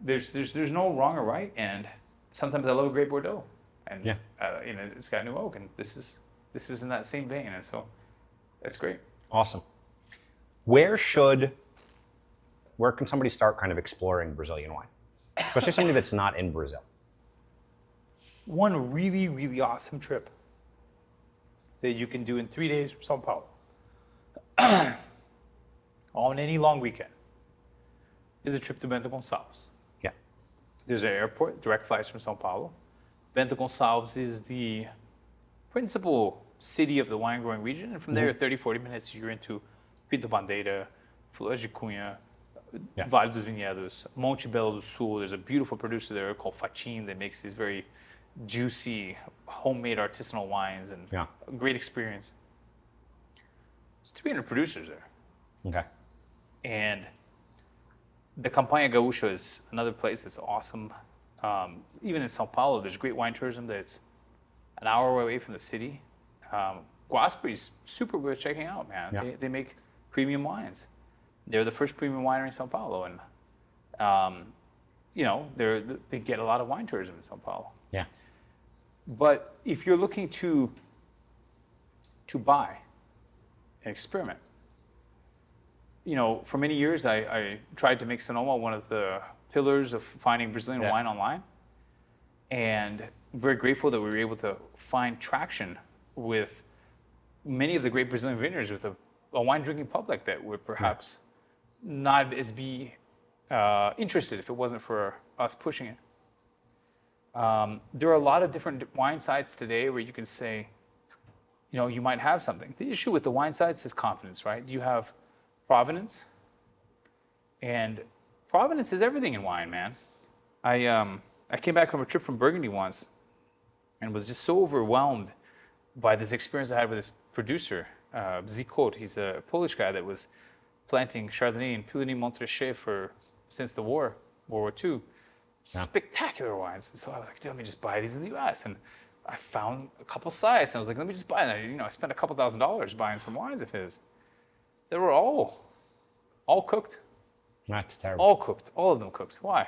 [SPEAKER 1] there's no wrong or right, and sometimes I love a great Bordeaux, and it's got New Oak, and this is in that same vein, and so that's great.
[SPEAKER 2] Awesome. Where can somebody start kind of exploring Brazilian wine? Especially somebody that's not in Brazil.
[SPEAKER 1] One really, really awesome trip that you can do in 3 days from Sao Paulo on any long weekend is a trip to Bento Gonçalves.
[SPEAKER 2] Yeah.
[SPEAKER 1] There's an airport, direct flights from Sao Paulo. Bento Gonçalves is the principal city of the wine growing region, and from there, 30, 40 minutes, you're into Pinto Bandeira, Flores de Cunha, Vale dos Vinhedos, Monte Belo do Sul. There's a beautiful producer there called Fatim that makes these very juicy, homemade artisanal wines, and a great experience. There's 300 producers there.
[SPEAKER 2] Okay.
[SPEAKER 1] And the Campanha Gaúcha is another place that's awesome. Even in Sao Paulo, there's great wine tourism that's an hour away from the city. Guaspe's super worth checking out, man.
[SPEAKER 2] Yeah.
[SPEAKER 1] They make premium wines. They're the first premium winery in Sao Paulo, and they get a lot of wine tourism in Sao Paulo.
[SPEAKER 2] Yeah.
[SPEAKER 1] But if you're looking to buy and experiment, for many years I tried to make Sonoma one of the pillars of finding Brazilian wine online, and I'm very grateful that we were able to find traction with many of the great Brazilian vineyards with a wine drinking public that would perhaps not as be interested if it wasn't for us pushing it. There are a lot of different wine sites today where you can say, you might have something. The issue with the wine sites is confidence, right? You have provenance, and provenance is everything in wine, man. I came back from a trip from Burgundy once and was just so overwhelmed by this experience I had with this producer, Zikot. He's a Polish guy that was planting Chardonnay in Puligny Montrachet since the war. World War II. Spectacular wines. So I was like, dude, let me just buy these in the U.S. And I found a couple sites, and I was like, let me just buy them. I spent a couple $1,000s buying some wines of his. They were all cooked.
[SPEAKER 2] That's terrible.
[SPEAKER 1] All cooked. All of them cooked. Why?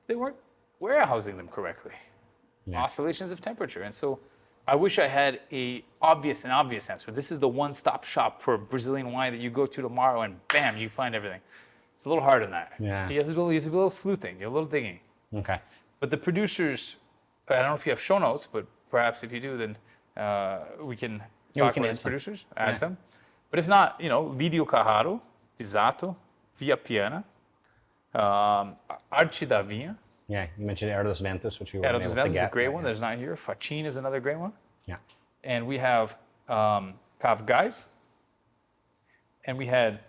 [SPEAKER 1] They weren't warehousing them correctly. Oscillations of temperature. And so I wish I had an obvious answer. This is the one-stop shop for Brazilian wine that you go to tomorrow and bam, you find everything. It's a little hard than that.
[SPEAKER 2] Yeah.
[SPEAKER 1] You have to do a little sleuthing, a little digging.
[SPEAKER 2] Okay.
[SPEAKER 1] But the producers, I don't know if you have show notes, but perhaps if you do, then we can talk about these producers, add some. But if not, Lídio Carraro, Pisato, Via Piana, Arte da Vinha.
[SPEAKER 2] Yeah, you mentioned Era dos Ventos, which we were
[SPEAKER 1] Era
[SPEAKER 2] able
[SPEAKER 1] dos
[SPEAKER 2] to
[SPEAKER 1] Ventos is
[SPEAKER 2] get.
[SPEAKER 1] a great one. There's not here. Fachin is another great one.
[SPEAKER 2] Yeah.
[SPEAKER 1] And we have Cavgais. And we had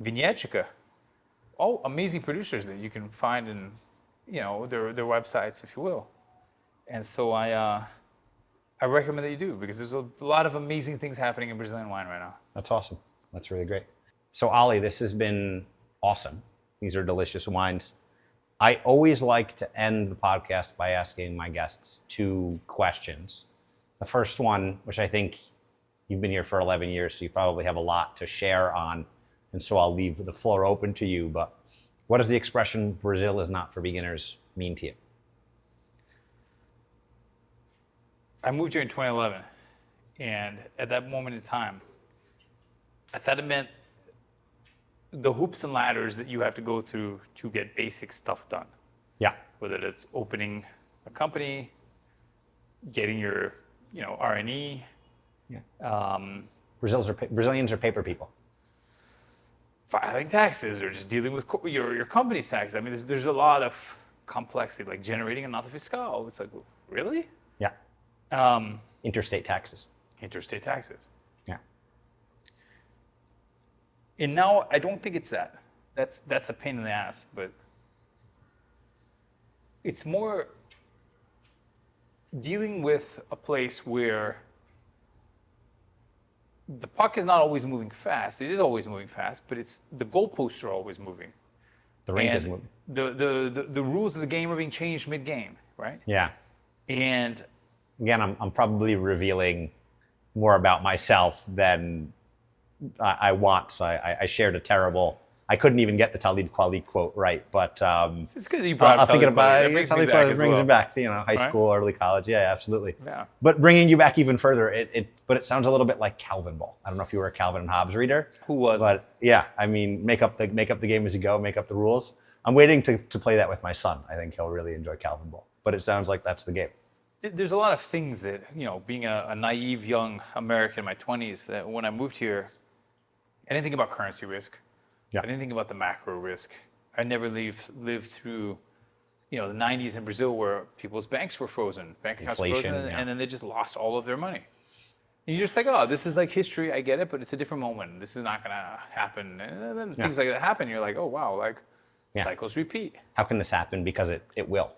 [SPEAKER 1] Vinietica. All amazing producers that you can find in, their websites, if you will. And so I recommend that you do, because there's a lot of amazing things happening in Brazilian wine right now.
[SPEAKER 2] That's awesome. That's really great. So Ali, this has been awesome. These are delicious wines. I always like to end the podcast by asking my guests 2 questions. The first one, which I think you've been here for 11 years, so you probably have a lot to share on, and so I'll leave the floor open to you, but what does the expression "Brazil is not for beginners" mean to you?
[SPEAKER 1] I moved here in 2011, and at that moment in time, I thought it meant the hoops and ladders that you have to go through to get basic stuff done.
[SPEAKER 2] Yeah.
[SPEAKER 1] Whether it's opening a company, getting your, R&E.
[SPEAKER 2] Yeah. Brazilians are paper people.
[SPEAKER 1] Filing taxes, or just dealing with your company's taxes. I mean, there's a lot of complexity, like generating a nota fiscal. It's like, really?
[SPEAKER 2] Yeah. Interstate taxes.
[SPEAKER 1] Interstate taxes.
[SPEAKER 2] Yeah.
[SPEAKER 1] And now I don't think it's that. That's a pain in the ass, but it's more dealing with a place where the puck is not always moving fast. It is always moving fast, but the goalposts are always moving.
[SPEAKER 2] The rink is moving.
[SPEAKER 1] The rules of the game are being changed mid-game, right?
[SPEAKER 2] Yeah.
[SPEAKER 1] And
[SPEAKER 2] again, I'm probably revealing more about myself than I want. So I shared a terrible. I couldn't even get the Talib Kweli quote right, but
[SPEAKER 1] it's good that you brought
[SPEAKER 2] I'm thinking about
[SPEAKER 1] it.
[SPEAKER 2] Talib Kweli brings it back to high school, early college. Yeah, absolutely.
[SPEAKER 1] Yeah.
[SPEAKER 2] But bringing you back even further, it sounds a little bit like Calvin Ball. I don't know if you were a Calvin and Hobbes reader.
[SPEAKER 1] Who was?
[SPEAKER 2] But yeah, I mean, make up the game as you go, make up the rules. I'm waiting to play that with my son. I think he'll really enjoy Calvin Ball. But it sounds like that's the game.
[SPEAKER 1] There's a lot of things that, being a naive young American in my 20s, that when I moved here, I didn't think about currency risk.
[SPEAKER 2] Yeah.
[SPEAKER 1] I didn't think about the macro risk. I never lived through, the 90s in Brazil where people's banks were frozen, bank accounts were frozen, and then they just lost all of their money. And you're just like, oh, this is like history. I get it, but it's a different moment. This is not going to happen. And then things like that happen. You're like, oh, wow, cycles repeat.
[SPEAKER 2] How can this happen? Because it will.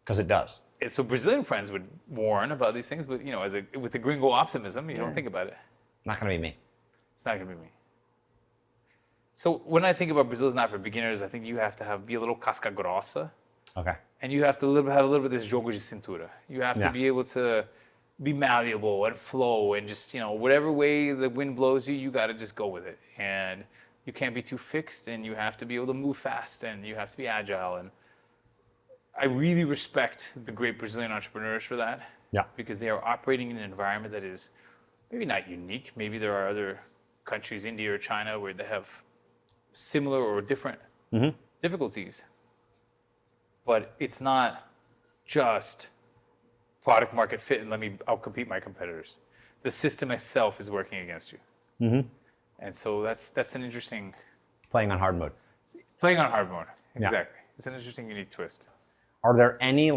[SPEAKER 2] Because it does.
[SPEAKER 1] And so Brazilian friends would warn about these things, but, with the gringo optimism, you don't think about it.
[SPEAKER 2] Not going to be me.
[SPEAKER 1] It's not going to be me. So when I think about Brazil is not for beginners, I think you have to be a little casca grossa.
[SPEAKER 2] Okay.
[SPEAKER 1] And you have to have a little bit of this jogo de cintura. You have to be able to be malleable and flow and just, whatever way the wind blows you, you got to just go with it. And you can't be too fixed, and you have to be able to move fast, and you have to be agile. And I really respect the great Brazilian entrepreneurs for that.
[SPEAKER 2] Yeah.
[SPEAKER 1] Because they are operating in an environment that is maybe not unique. Maybe there are other countries, India or China, where they have similar or different difficulties. But it's not just product market fit and let me outcompete my competitors. The system itself is working against you. Mm-hmm. And so that's an interesting...
[SPEAKER 2] Playing on hard mode.
[SPEAKER 1] Playing on hard mode, exactly.
[SPEAKER 2] Yeah.
[SPEAKER 1] It's an interesting, unique twist.
[SPEAKER 2] Are there any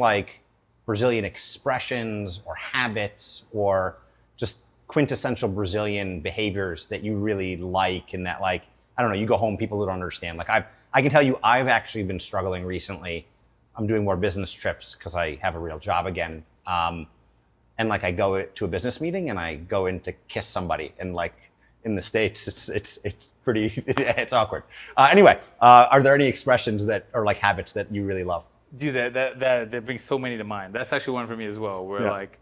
[SPEAKER 2] Brazilian expressions or habits or just quintessential Brazilian behaviors that you really like, and that I don't know, you go home, people who don't understand. I can tell you, I've actually been struggling recently. I'm doing more business trips because I have a real job again. And I go to a business meeting and I go in to kiss somebody, and in the States, it's pretty, it's awkward. Anyway, are there any expressions that, or like habits that you really love?
[SPEAKER 1] Dude, that brings so many to mind. That's actually one for me as well, where like,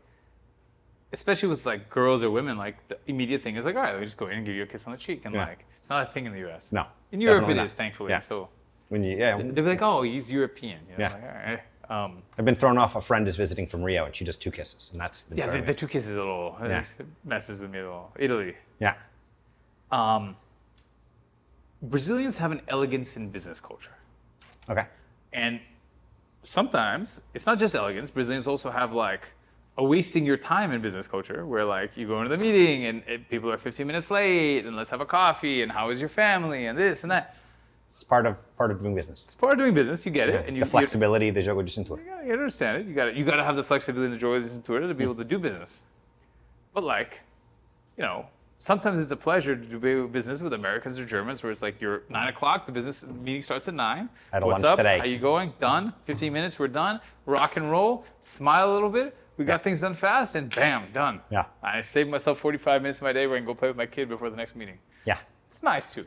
[SPEAKER 1] especially with like girls or women, like the immediate thing is like, all right, let me just go in and give you a kiss on the cheek. And like, it's not a thing in the US.
[SPEAKER 2] No.
[SPEAKER 1] In Europe it is, thankfully.
[SPEAKER 2] Yeah.
[SPEAKER 1] So
[SPEAKER 2] when you,
[SPEAKER 1] they'll be like, oh, he's European. You know,
[SPEAKER 2] Yeah.
[SPEAKER 1] like, all right.
[SPEAKER 2] I've been thrown off. A friend is visiting from Rio and she does 2 kisses, and that's been
[SPEAKER 1] Yeah, the 2 kisses a little,
[SPEAKER 2] Yeah.
[SPEAKER 1] it messes with me a little. Italy.
[SPEAKER 2] Yeah.
[SPEAKER 1] Brazilians have an elegance in business culture.
[SPEAKER 2] Okay.
[SPEAKER 1] And sometimes it's not just elegance. Brazilians also have like a wasting your time in business culture where like you go into the meeting and people are 15 minutes late and let's have a coffee and how is your family and this and that.
[SPEAKER 2] It's part of doing business.
[SPEAKER 1] It's part of doing business. You get it.
[SPEAKER 2] Yeah.
[SPEAKER 1] And
[SPEAKER 2] The flexibility, the jogo de cintura.
[SPEAKER 1] You gotta understand it. You gotta have the flexibility and the joy to be able to do business. But like, you know, sometimes it's a pleasure to do business with Americans or Germans where it's like you're 9 o'clock, the business meeting starts at 9.
[SPEAKER 2] I had a
[SPEAKER 1] What's
[SPEAKER 2] lunch
[SPEAKER 1] up?
[SPEAKER 2] today.
[SPEAKER 1] How you going? Done. 15 minutes, we're done. Rock and roll. Smile a little bit. We got things done fast and bam, done.
[SPEAKER 2] Yeah.
[SPEAKER 1] I saved myself 45 minutes of my day where I can go play with my kid before the next meeting.
[SPEAKER 2] Yeah.
[SPEAKER 1] It's nice too.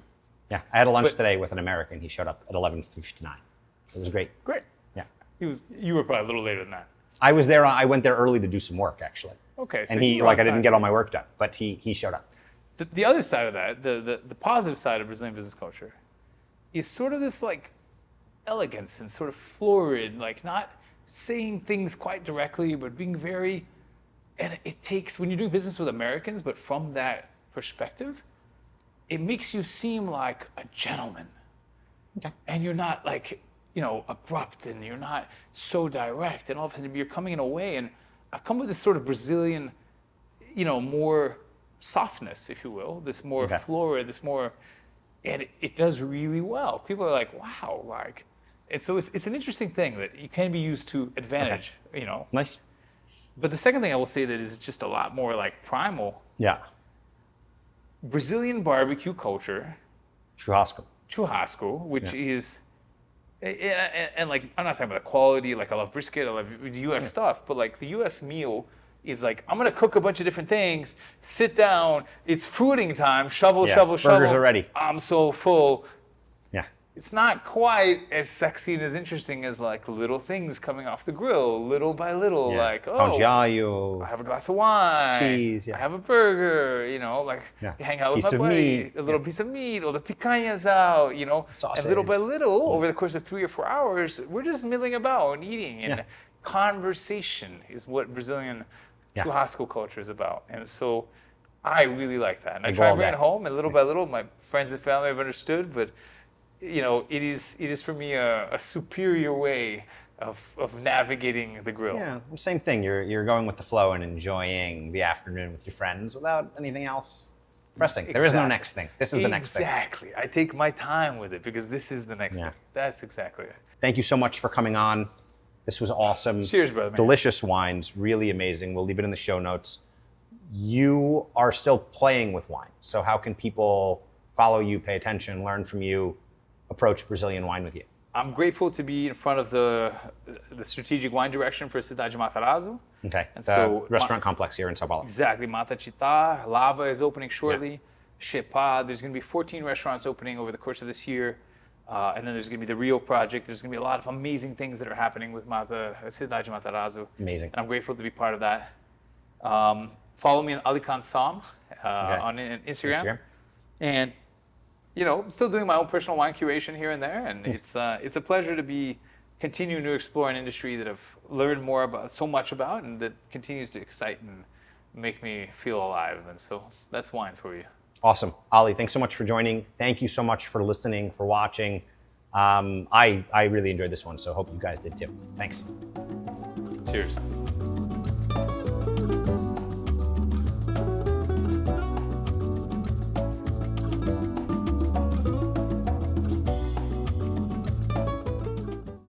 [SPEAKER 2] Yeah. I had a lunch
[SPEAKER 1] But-
[SPEAKER 2] today with an American. He showed up at 11:59. It was great.
[SPEAKER 1] Great.
[SPEAKER 2] Yeah.
[SPEAKER 1] You were probably a little later than that.
[SPEAKER 2] I was there. I went there early to do some work actually.
[SPEAKER 1] Okay. So
[SPEAKER 2] And
[SPEAKER 1] you
[SPEAKER 2] he
[SPEAKER 1] were
[SPEAKER 2] like
[SPEAKER 1] on
[SPEAKER 2] I didn't
[SPEAKER 1] time.
[SPEAKER 2] get all my work done, but he showed up.
[SPEAKER 1] The other side of that, the positive side of Brazilian business culture, is sort of this like elegance and sort of florid, like not saying things quite directly, but being very. And it takes when you're doing business with Americans, but from that perspective, it makes you seem like a gentleman, and you're not like abrupt, and you're not so direct, and all of a sudden you're coming in a way. And I've come with this sort of Brazilian, more softness, if you will, this more florid, this more, and it does really well. People are like, wow, like, and so it's an interesting thing that you can be used to advantage,
[SPEAKER 2] Nice.
[SPEAKER 1] But the second thing I will say that is just a lot more like primal.
[SPEAKER 2] Yeah.
[SPEAKER 1] Brazilian barbecue culture, churrasco, which is, and like, I'm not talking about the quality, like I love brisket, I love the US stuff, but like the US meal is like, I'm gonna cook a bunch of different things, sit down, it's fooding time, shovel.
[SPEAKER 2] Burgers are ready.
[SPEAKER 1] I'm so full.
[SPEAKER 2] Yeah.
[SPEAKER 1] It's not quite as sexy and as interesting as like little things coming off the grill, little by little, like,
[SPEAKER 2] Pão de alho.
[SPEAKER 1] I have a glass of wine,
[SPEAKER 2] Cheese,
[SPEAKER 1] I have a burger, like you hang out with
[SPEAKER 2] Piece
[SPEAKER 1] my
[SPEAKER 2] of
[SPEAKER 1] buddy,
[SPEAKER 2] meat.
[SPEAKER 1] a little piece of meat, or the picanha's out, and little by little, over the course of 3 or 4 hours, we're just milling about and eating, and conversation is what Brazilian churrasco culture is about, and so I really like that, and I try to bring it home, and little by little, my friends and family have understood, but it is for me a superior way of navigating the grill.
[SPEAKER 2] Yeah, same thing. You're going with the flow and enjoying the afternoon with your friends without anything else pressing. There is no next thing. This is the next thing.
[SPEAKER 1] Exactly. I take my time with it because this is the next thing. That's exactly it.
[SPEAKER 2] Thank you so much for coming on. This was awesome.
[SPEAKER 1] Cheers, brother. Man.
[SPEAKER 2] Delicious wines, really amazing. We'll leave it in the show notes. You are still playing with wine. So how can people follow you, pay attention, learn from you, approach Brazilian wine with you?
[SPEAKER 1] I'm grateful to be in front of the strategic wine direction for Cidade de Matarazzo.
[SPEAKER 2] Okay,
[SPEAKER 1] And
[SPEAKER 2] the
[SPEAKER 1] so
[SPEAKER 2] restaurant complex here in Sao Paulo.
[SPEAKER 1] Exactly. Mata Chita, Lava is opening shortly. Shepa, there's going to be 14 restaurants opening over the course of this year. And then there's going to be the Rio project. There's going to be a lot of amazing things that are happening with Cidade de Matarazzo.
[SPEAKER 2] Amazing.
[SPEAKER 1] And I'm grateful to be part of that. Follow me on Alykhan Som on Instagram. And I'm still doing my own personal wine curation here and there, and it's a pleasure to be continuing to explore an industry that I've learned so much about, and that continues to excite and make me feel alive. And so that's wine for you.
[SPEAKER 2] Awesome. Ali, thanks so much for joining. Thank you so much for listening, for watching. I really enjoyed this one, so hope you guys did too. Thanks.
[SPEAKER 1] Cheers.